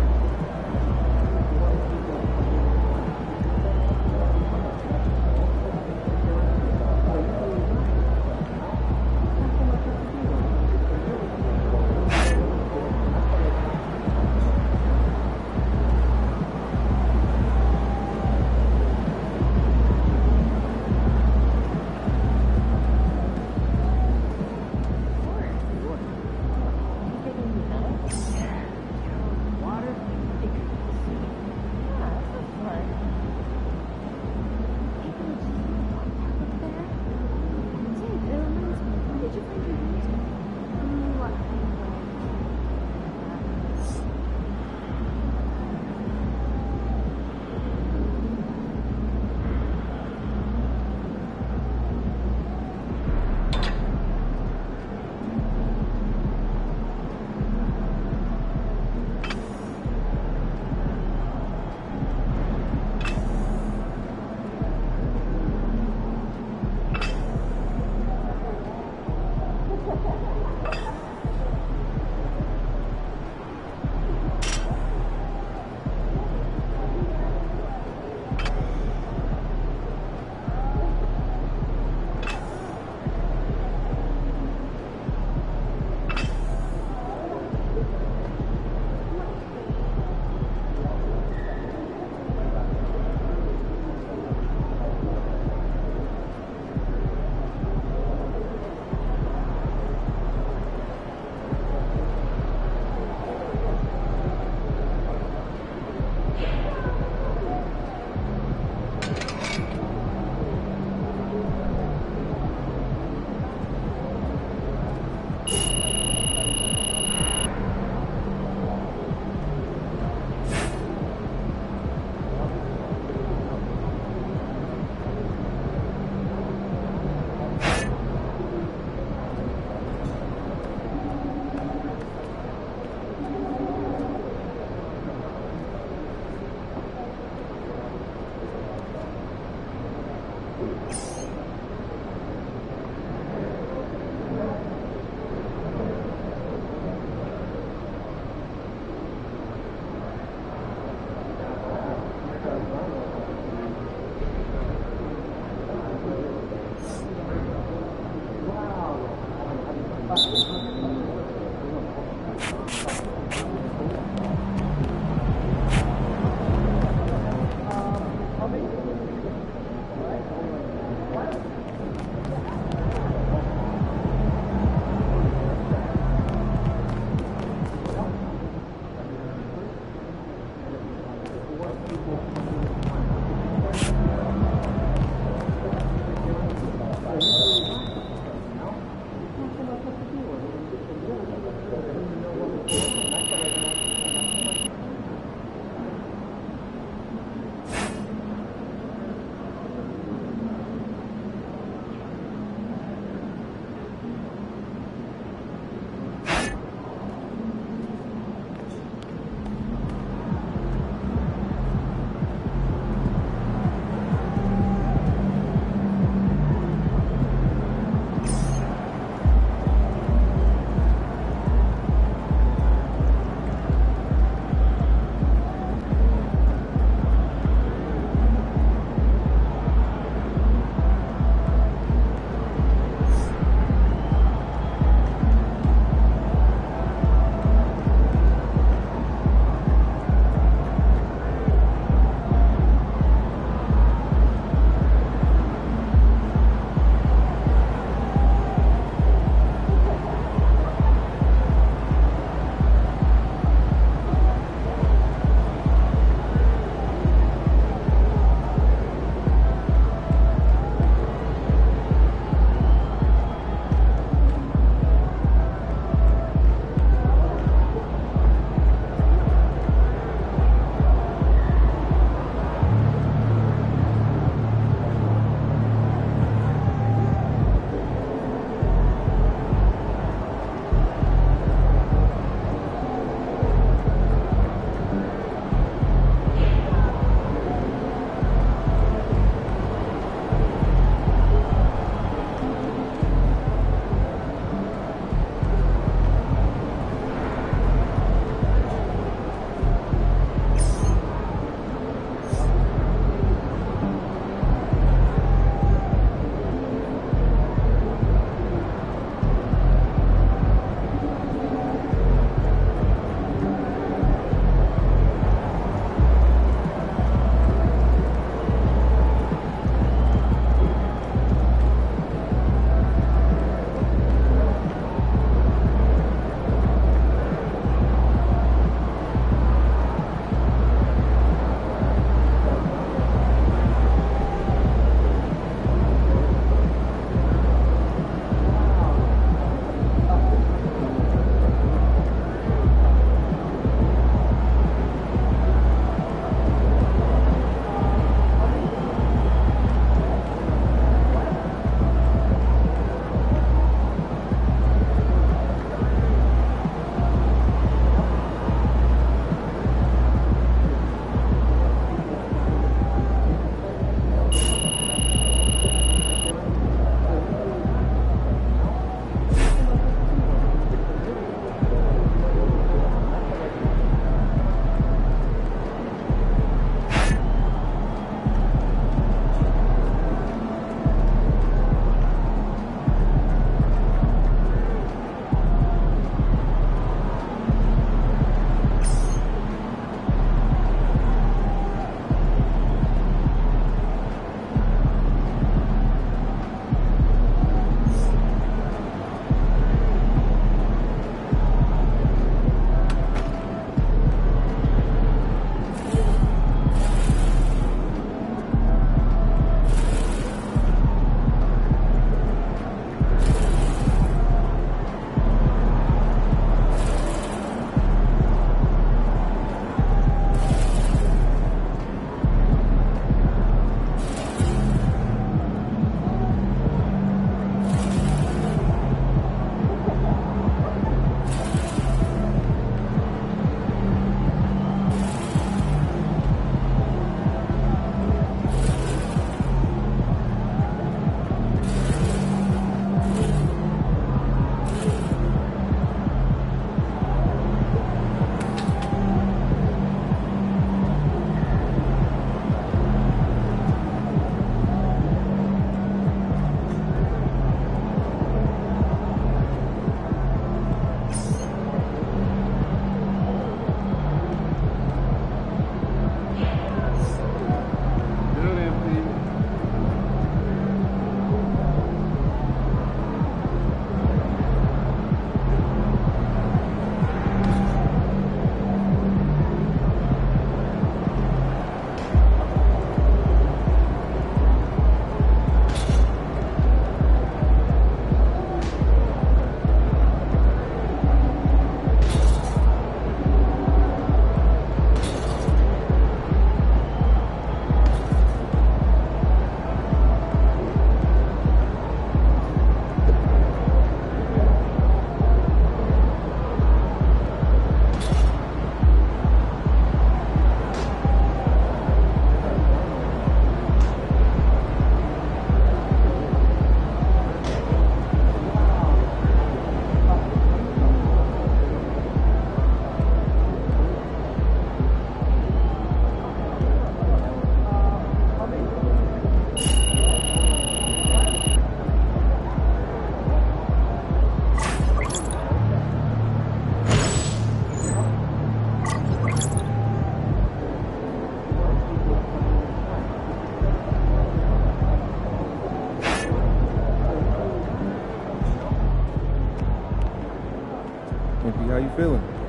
O: How you feeling?